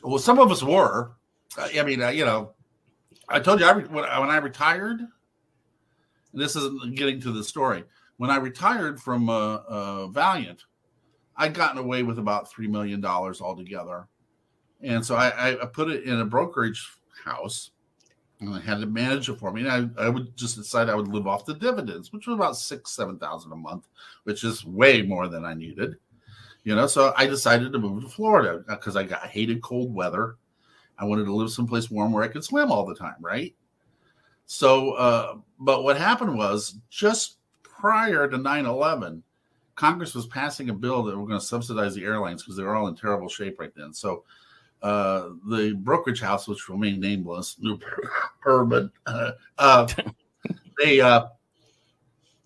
well, some of us were. I told you when I retired. This isn't getting to the story. When I retired from Valiant, I'd gotten away with about $3 million altogether, and so I put it in a brokerage house. And I had to manage it for me. And I would just decide I would live off the dividends, which was about $6,000-7,000 a month, which is way more than I needed. So I decided to move to Florida because I hated cold weather. I wanted to live someplace warm where I could swim all the time, right? So, but what happened was just prior to 9/11, Congress was passing a bill that we're going to subsidize the airlines because they were all in terrible shape right then. So the brokerage house, which remained nameless, Urban, they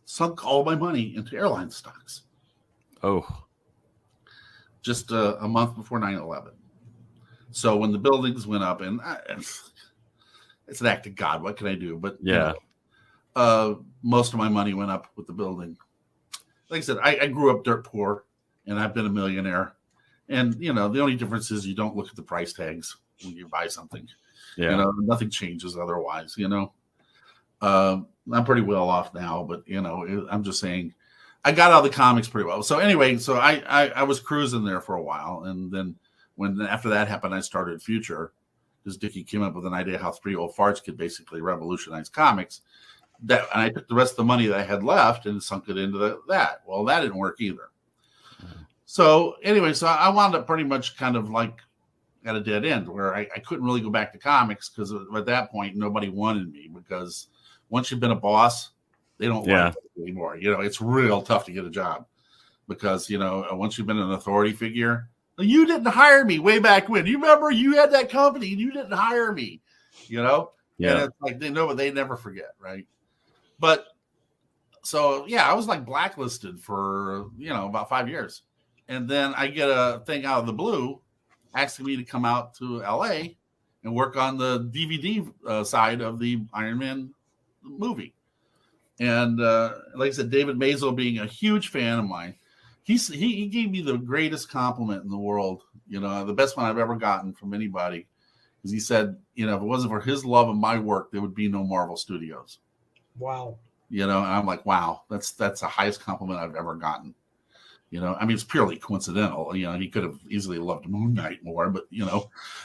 sunk all my money into airline stocks. Oh. Just a month before 9/11. So when the buildings went up, and it's an act of God, what can I do? But yeah, most of my money went up with the building. Like I said, I grew up dirt poor, and I've been a millionaire. And the only difference is you don't look at the price tags when you buy something. Yeah, nothing changes otherwise. I'm pretty well off now, but I'm just saying, I got out of the comics pretty well. So anyway, so I was cruising there for a while, and then after that happened, I started Future because Dickie came up with an idea how 3 old farts could basically revolutionize comics. And I took the rest of the money that I had left and sunk it into that. Well, that didn't work either. So anyway, so I wound up pretty much kind of like at a dead end where I couldn't really go back to comics because at that point nobody wanted me, because once you've been a boss, they don't like you anymore. It's real tough to get a job because once you've been an authority figure, you didn't hire me way back when. You remember you had that company and you didn't hire me. Yeah. And it's like they know, but they never forget, right? But so I was like blacklisted for about 5 years. And then I get a thing out of the blue asking me to come out to LA and work on the DVD side of the Iron Man movie. And like I said, David Maisel, being a huge fan of mine, he gave me the greatest compliment in the world, the best one I've ever gotten from anybody. Because he said, if it wasn't for his love of my work, there would be no Marvel Studios. Wow. And I'm like, wow, that's the highest compliment I've ever gotten. It's purely coincidental. He could have easily loved Moon Knight more, but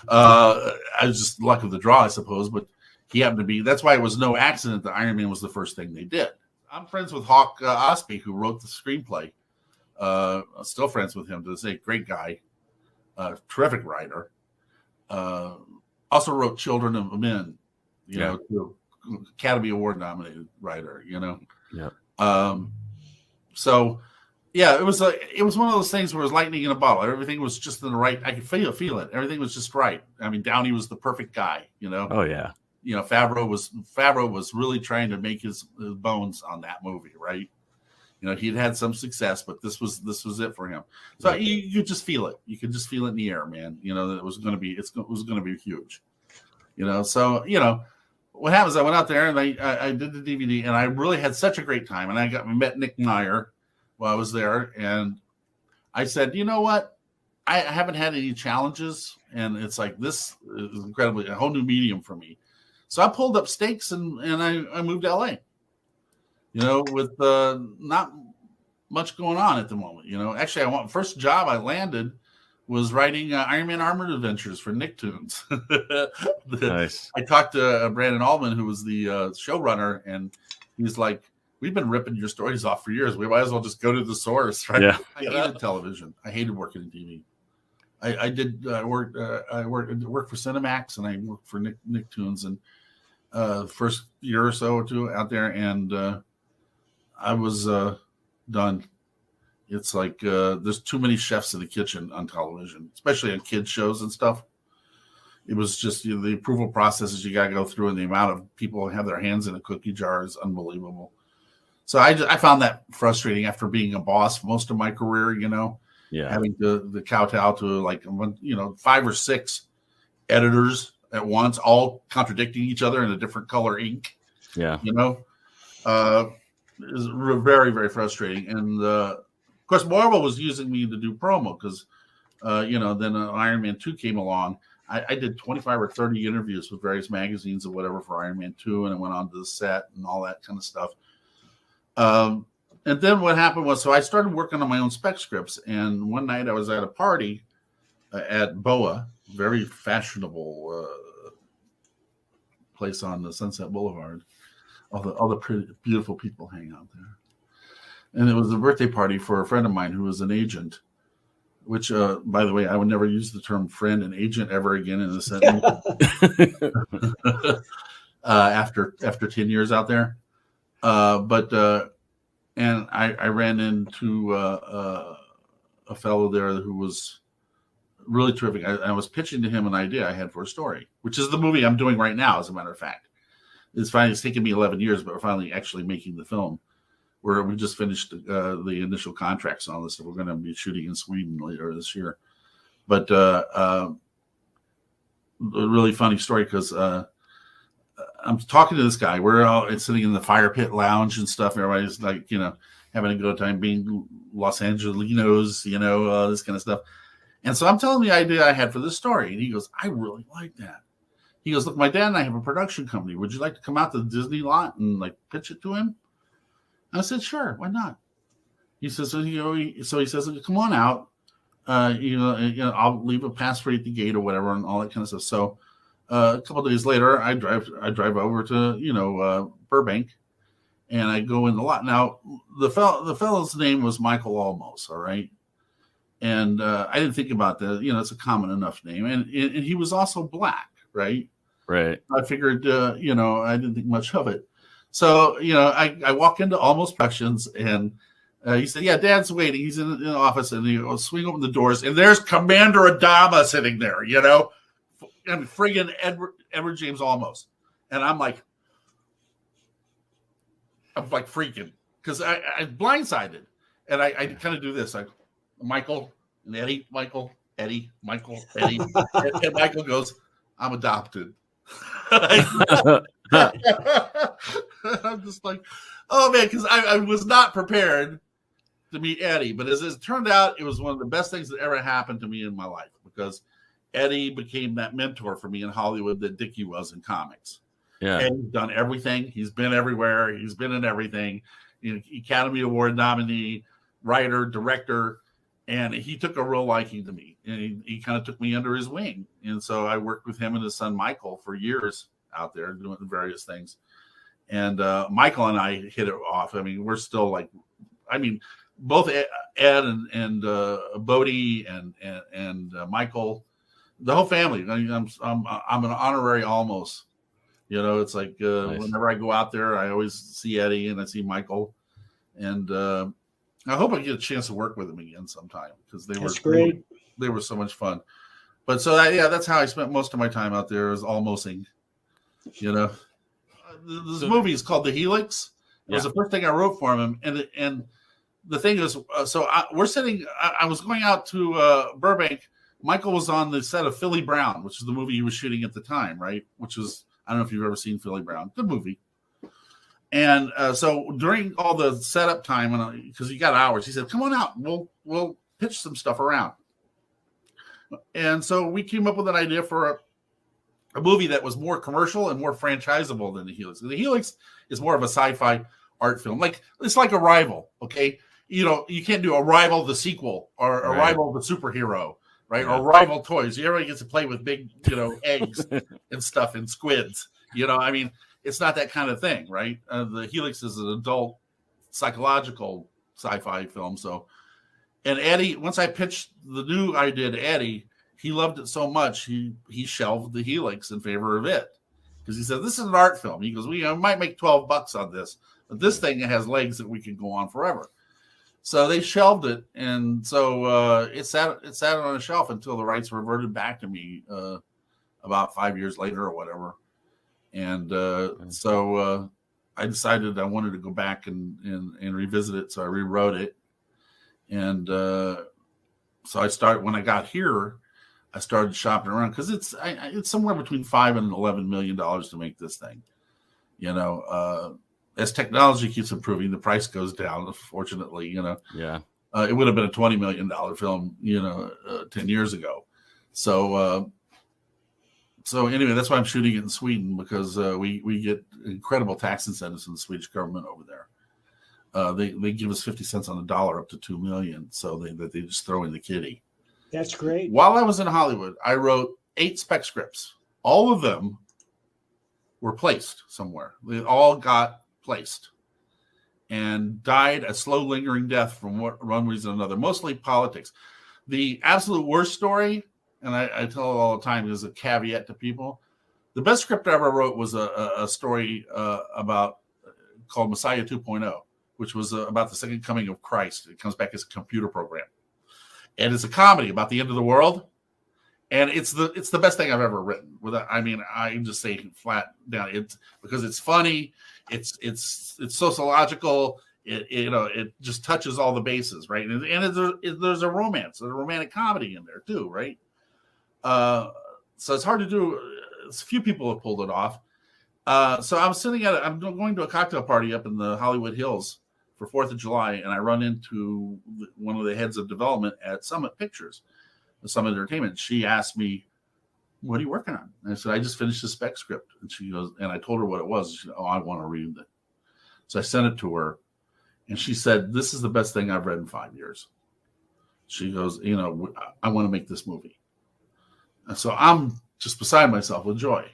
I was just luck of the draw, I suppose. But he happened to be. That's why it was no accident that Iron Man was the first thing they did. I'm friends with Hawk Osby, who wrote the screenplay. Still friends with him to this day. Great guy, terrific writer. Also wrote Children of Men, too. Academy Award nominated writer, you know? Yeah. So yeah, it was one of those things where it was lightning in a bottle. Everything was just in the right. I could feel it. Everything was just right. I mean, Downey was the perfect guy, you know. Oh yeah. You know, Favreau was really trying to make his bones on that movie, right? You know, he'd had some success, but this was it for him. So you just feel it. You could just feel it in the air, man. You know that it was going to be huge. You know, so you know what happens. I went out there and I did the DVD, and I really had such a great time. And I met Nick Meyer while I was there, and I said, you know what? I haven't had any challenges, and it's like this is incredibly a whole new medium for me. So I pulled up stakes and I moved to LA. You know, with not much going on at the moment. You know, actually, first job I landed was writing Iron Man Armored Adventures for Nicktoons. Nice. I talked to Brandon Allman, who was the showrunner, and he's like, "We've been ripping your stories off for years. We might as well just go to the source." Right? Yeah. I hated television. I hated working in TV. I worked for Cinemax, and I worked for Nicktoons, and first year or so or two out there, and I was done. It's like there's too many chefs in the kitchen on television, especially on kids shows and stuff. It was just the approval processes you got to go through, and the amount of people who have their hands in a cookie jar is unbelievable. So I found that frustrating after being a boss most of my career. You know, having to kowtow to like 5 or 6 editors at once, all contradicting each other in a different color ink. Yeah, you know, is very, very frustrating. And of course, Marvel was using me to do promo because, then Iron Man 2 came along. I did 25 or 30 interviews with various magazines or whatever for Iron Man 2, and I went on to the set and all that kind of stuff. And then what happened was, so I started working on my own spec scripts. And one night I was at a party at BOA, very fashionable place on the Sunset Boulevard. All the pretty, beautiful people hang out there. And it was a birthday party for a friend of mine who was an agent, which, by the way, I would never use the term friend and agent ever again in a sentence. After 10 years out there. And I ran into a fellow there who was really terrific. I was pitching to him an idea I had for a story, which is the movie I'm doing right now, as a matter of fact. It's taken me 11 years, but we're finally actually making the film, where we just finished the initial contracts and all this. So we're going to be shooting in Sweden later this year. But a really funny story, because I'm talking to this guy. We're all sitting in the fire pit lounge and stuff. Everybody's like, having a good time being Los Angelinos, this kind of stuff. And so I'm telling him the idea I had for this story. And he goes, I really like that. He goes, look, my dad and I have a production company. Would you like to come out to the Disney lot and like pitch it to him? And I said, sure, why not? He says, so he says, come on out. I'll leave a pass for you at the gate or whatever, and all that kind of stuff. So a couple of days later, I drive over to Burbank, and I go in the lot. Now the fellow's name was Michael Olmos, all right, and I didn't think about that. It's a common enough name, and he was also black, right? Right. I figured, I didn't think much of it. So I walk into Olmos Productions, and he said, "Yeah, Dad's waiting. He's in the office," and he goes, swing open the doors, and there's Commander Adama sitting there, and friggin' Edward James Olmos. And I'm like freaking, because I'm blindsided. And I kind of do this, like Michael and Eddie, Michael, Eddie, Michael, Eddie. and Michael goes, I'm adopted. I'm just like, oh man, because I was not prepared to meet Eddie. But as it turned out, it was one of the best things that ever happened to me in my life, because Eddie became that mentor for me in Hollywood that Dickie was in comics. Yeah. And he's done everything. He's been everywhere. He's been in everything. Academy Award nominee, writer, director. And he took a real liking to me. And he kind of took me under his wing. And so I worked with him and his son, Michael, for years out there doing various things. And Michael and I hit it off. I mean, we're still both Ed and Bodie and Michael, the whole family. I mean, I'm an honorary Olmos, You know, it's like Nice. whenever I go out there, I always see Eddie and I see Michael, and I hope I get a chance to work with them again sometime because That's great. They were so much fun. But so that's how I spent most of my time out there, is almosting. You know, this movie is called The Helix. It was the first thing I wrote for him, and the thing is, we're sitting. I was going out to Burbank. Michael was on the set of Philly Brown, which is the movie he was shooting at the time, right? Which was, I don't know if you've ever seen Philly Brown. Good movie. And so during all the setup time, because he got hours, he said, "Come on out. We'll pitch some stuff around." And so we came up with an idea for a movie that was more commercial and more franchisable than The Helix. The Helix is more of a sci-fi art film. It's like Arrival, okay? You know, you can't do Arrival the sequel or Arrival the superhero, right? Or Arrival toys. Everybody gets to play with big, eggs and stuff and squids. You know, I mean, it's not that kind of thing, right? The Helix is an adult psychological sci-fi film. So, and Eddie, once I pitched the new idea to Eddie, he loved it so much, he shelved The Helix in favor of it. Because he said, this is an art film. He goes, we might make $12 on this, but this thing has legs that we can go on forever. So they shelved it, and so it sat on a shelf until the rights reverted back to me about 5 years later or whatever. And so I decided I wanted to go back and revisit it, so I rewrote it. And so when I got here, I started shopping around because it's somewhere between $5 and $11 million to make this thing. You know, as technology keeps improving, the price goes down. Fortunately, Yeah. It would have been a $20 million film, 10 years ago. So anyway, that's why I'm shooting it in Sweden, because we get incredible tax incentives from the Swedish government over there. They give us 50 cents on the dollar up to $2 million, so they just throw in the kitty. That's great. While I was in Hollywood, I wrote 8 spec scripts. All of them were placed somewhere. They all got placed and died a slow, lingering death from one reason or another, mostly politics. The absolute worst story, and I tell it all the time as a caveat to people, the best script I ever wrote was a story called Messiah 2.0, which was about the second coming of Christ. It comes back as a computer program. And it's a comedy about the end of the world. And it's the best thing I've ever written. I just say flat down. It's because it's funny. It's sociological. It just touches all the bases, right? And there's a romance, there's a romantic comedy in there too, right? So it's hard to do. A few people have pulled it off. So I'm going to a cocktail party up in the Hollywood Hills for 4th of July, and I run into one of the heads of development at Summit Pictures, Summit Entertainment. She asked me, "What are you working on?" And I said, "I just finished the spec script." And she goes, and I told her what it was. She said, "Oh, I want to read it." So I sent it to her, and she said, "This is the best thing I've read in 5 years." She goes, "I want to make this movie." And so I'm just beside myself with joy.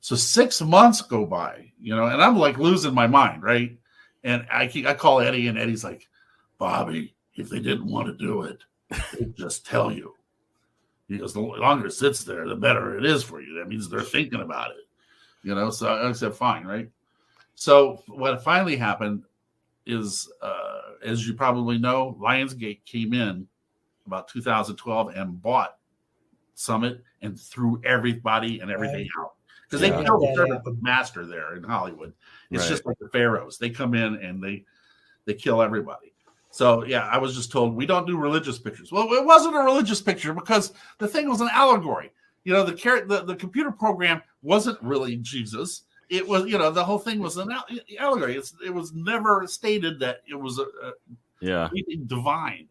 So 6 months go by, and I'm like losing my mind, right? And I call Eddie, and Eddie's like, "Bobby, if they didn't want to do it, they'd just tell you." He goes, "The longer it sits there, the better it is for you. That means they're thinking about it." So I said, fine, right? So what finally happened is, as you probably know, Lionsgate came in about 2012 and bought Summit and threw everybody and everything out. Because they killed the servant master there in Hollywood. It's just like the pharaohs. They come in and they kill everybody. So, I was just told, we don't do religious pictures. Well, it wasn't a religious picture because the thing was an allegory. The computer program wasn't really Jesus. It was, the whole thing was an allegory. It was never stated that it was anything divine.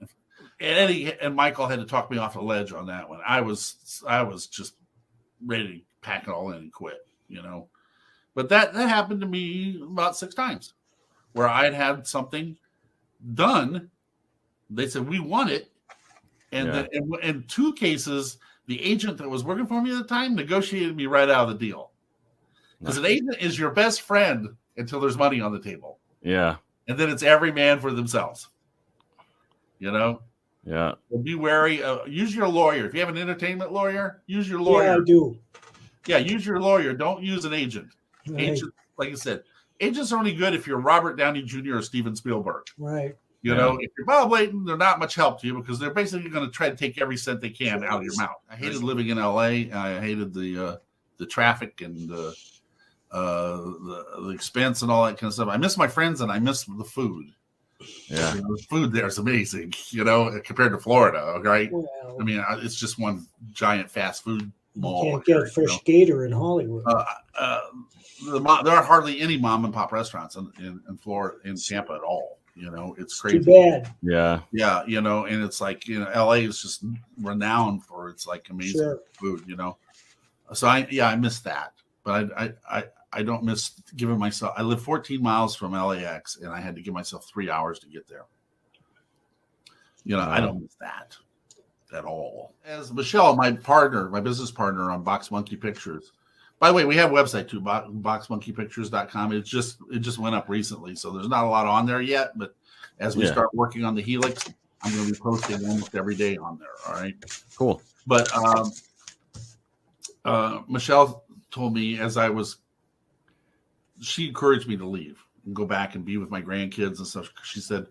And Eddie and Michael had to talk me off the ledge on that one. I was just ready to pack it all in and quit, But that happened to me about 6 times, where I'd had something done. They said, "We want it," and in 2 cases, the agent that was working for me at the time negotiated me right out of the deal, because an agent is your best friend until there's money on the table. Yeah, and then it's every man for themselves. Yeah. So be wary. Use your lawyer. If you have an entertainment lawyer, use your lawyer. Yeah, I do. Yeah, use your lawyer. Don't use an agent. Right. Agents, like I said, agents are only good if you're Robert Downey Jr. or Steven Spielberg. Right. You know, if you're Bob Layton, they're not much help to you because they're basically going to try to take every cent they can out of your mouth. I hated living in LA. I hated the traffic and the expense and all that kind of stuff. I miss my friends and I miss the food. Yeah, you know, the food there is amazing. You know, compared to Florida, right? Well, I mean, it's just one giant fast food mall. you can't get a fresh gator in Hollywood. There are hardly any mom and pop restaurants in Florida, in Tampa at all. You know, it's crazy. Too bad. Yeah. You know, and it's like, you know, LA is just renowned for its like amazing food. You know, so I miss that, but I don't miss giving myself. I live 14 miles from LAX, and I had to give myself 3 hours to get there. You know, I don't miss that at all. As Michelle, my business partner on Box Monkey Pictures. By the way, we have a website too, boxmonkeypictures.com. It just went up recently, so there's not a lot on there yet. But as we start working on the Helix, I'm going to be posting almost every day on there. All right, cool. But Michelle told me she encouraged me to leave and go back and be with my grandkids and stuff. She said,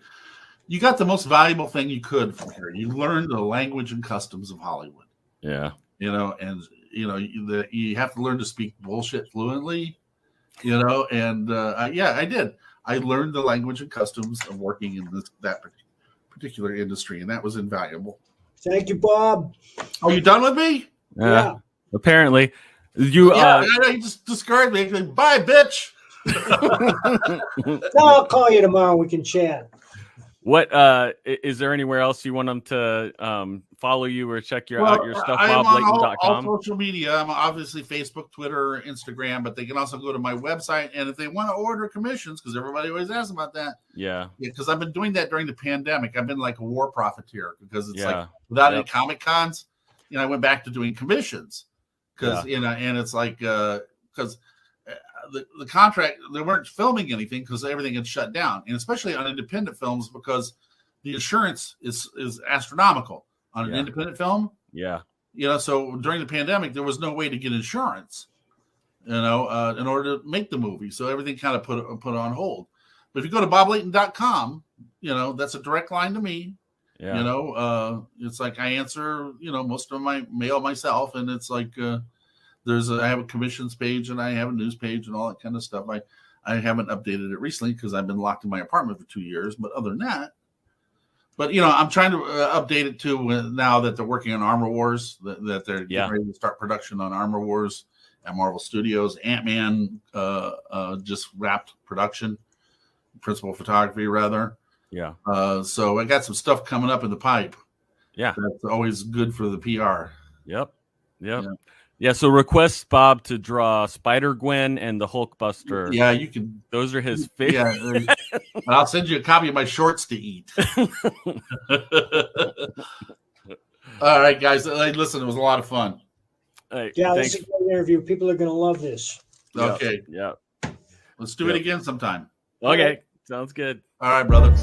"You got the most valuable thing you could from here. You learned the language and customs of Hollywood." Yeah, you know, and you know, you have to learn to speak bullshit fluently, you know, and I did. I learned the language and customs of working in that particular industry, and that was invaluable. Thank you, Bob. Are you done with me? Yeah. Apparently, you you just discarded me. Like, bye, bitch. No, I'll call you tomorrow. We can chat. What is there anywhere else you want them to follow you or check out your stuff? I'm on BobLayton.com. all social media. I'm obviously Facebook, Twitter, Instagram, but they can also go to my website. And if they want to order commissions, because everybody always asks about that. Yeah, because I've been doing that during the pandemic. I've been like a war profiteer because it's like without any Comic Cons, you know, I went back to doing commissions because you know, and it's like because. The contract, they weren't filming anything because everything had shut down, and especially on independent films because the insurance is astronomical on an independent film. Yeah, you know, so during the pandemic there was no way to get insurance, you know, in order to make the movie, so everything kind of put on hold. But if you go to BobLayton.com, you know, that's a direct line to me. Yeah, you know, it's like I answer, you know, most of my mail myself, and it's like. I have a commissions page and I have a news page and all that kind of stuff. I haven't updated it recently because I've been locked in my apartment for 2 years. But other than that, you know, I'm trying to update it too now that they're working on Armor Wars, that they're getting ready to start production on Armor Wars at Marvel Studios. Ant-Man just wrapped production, principal photography rather. Yeah. So I got some stuff coming up in the pipe. Yeah. That's always good for the PR. Yep. Yeah, so request Bob to draw Spider-Gwen and the Hulkbuster. Yeah, you can. Those are his favorite. Yeah, and I'll send you a copy of my shorts to eat. All right, guys. Listen, it was a lot of fun. Yeah, this is a great interview. People are going to love this. Okay. Yeah. Let's do it again sometime. Okay. Sounds good. All right, brother.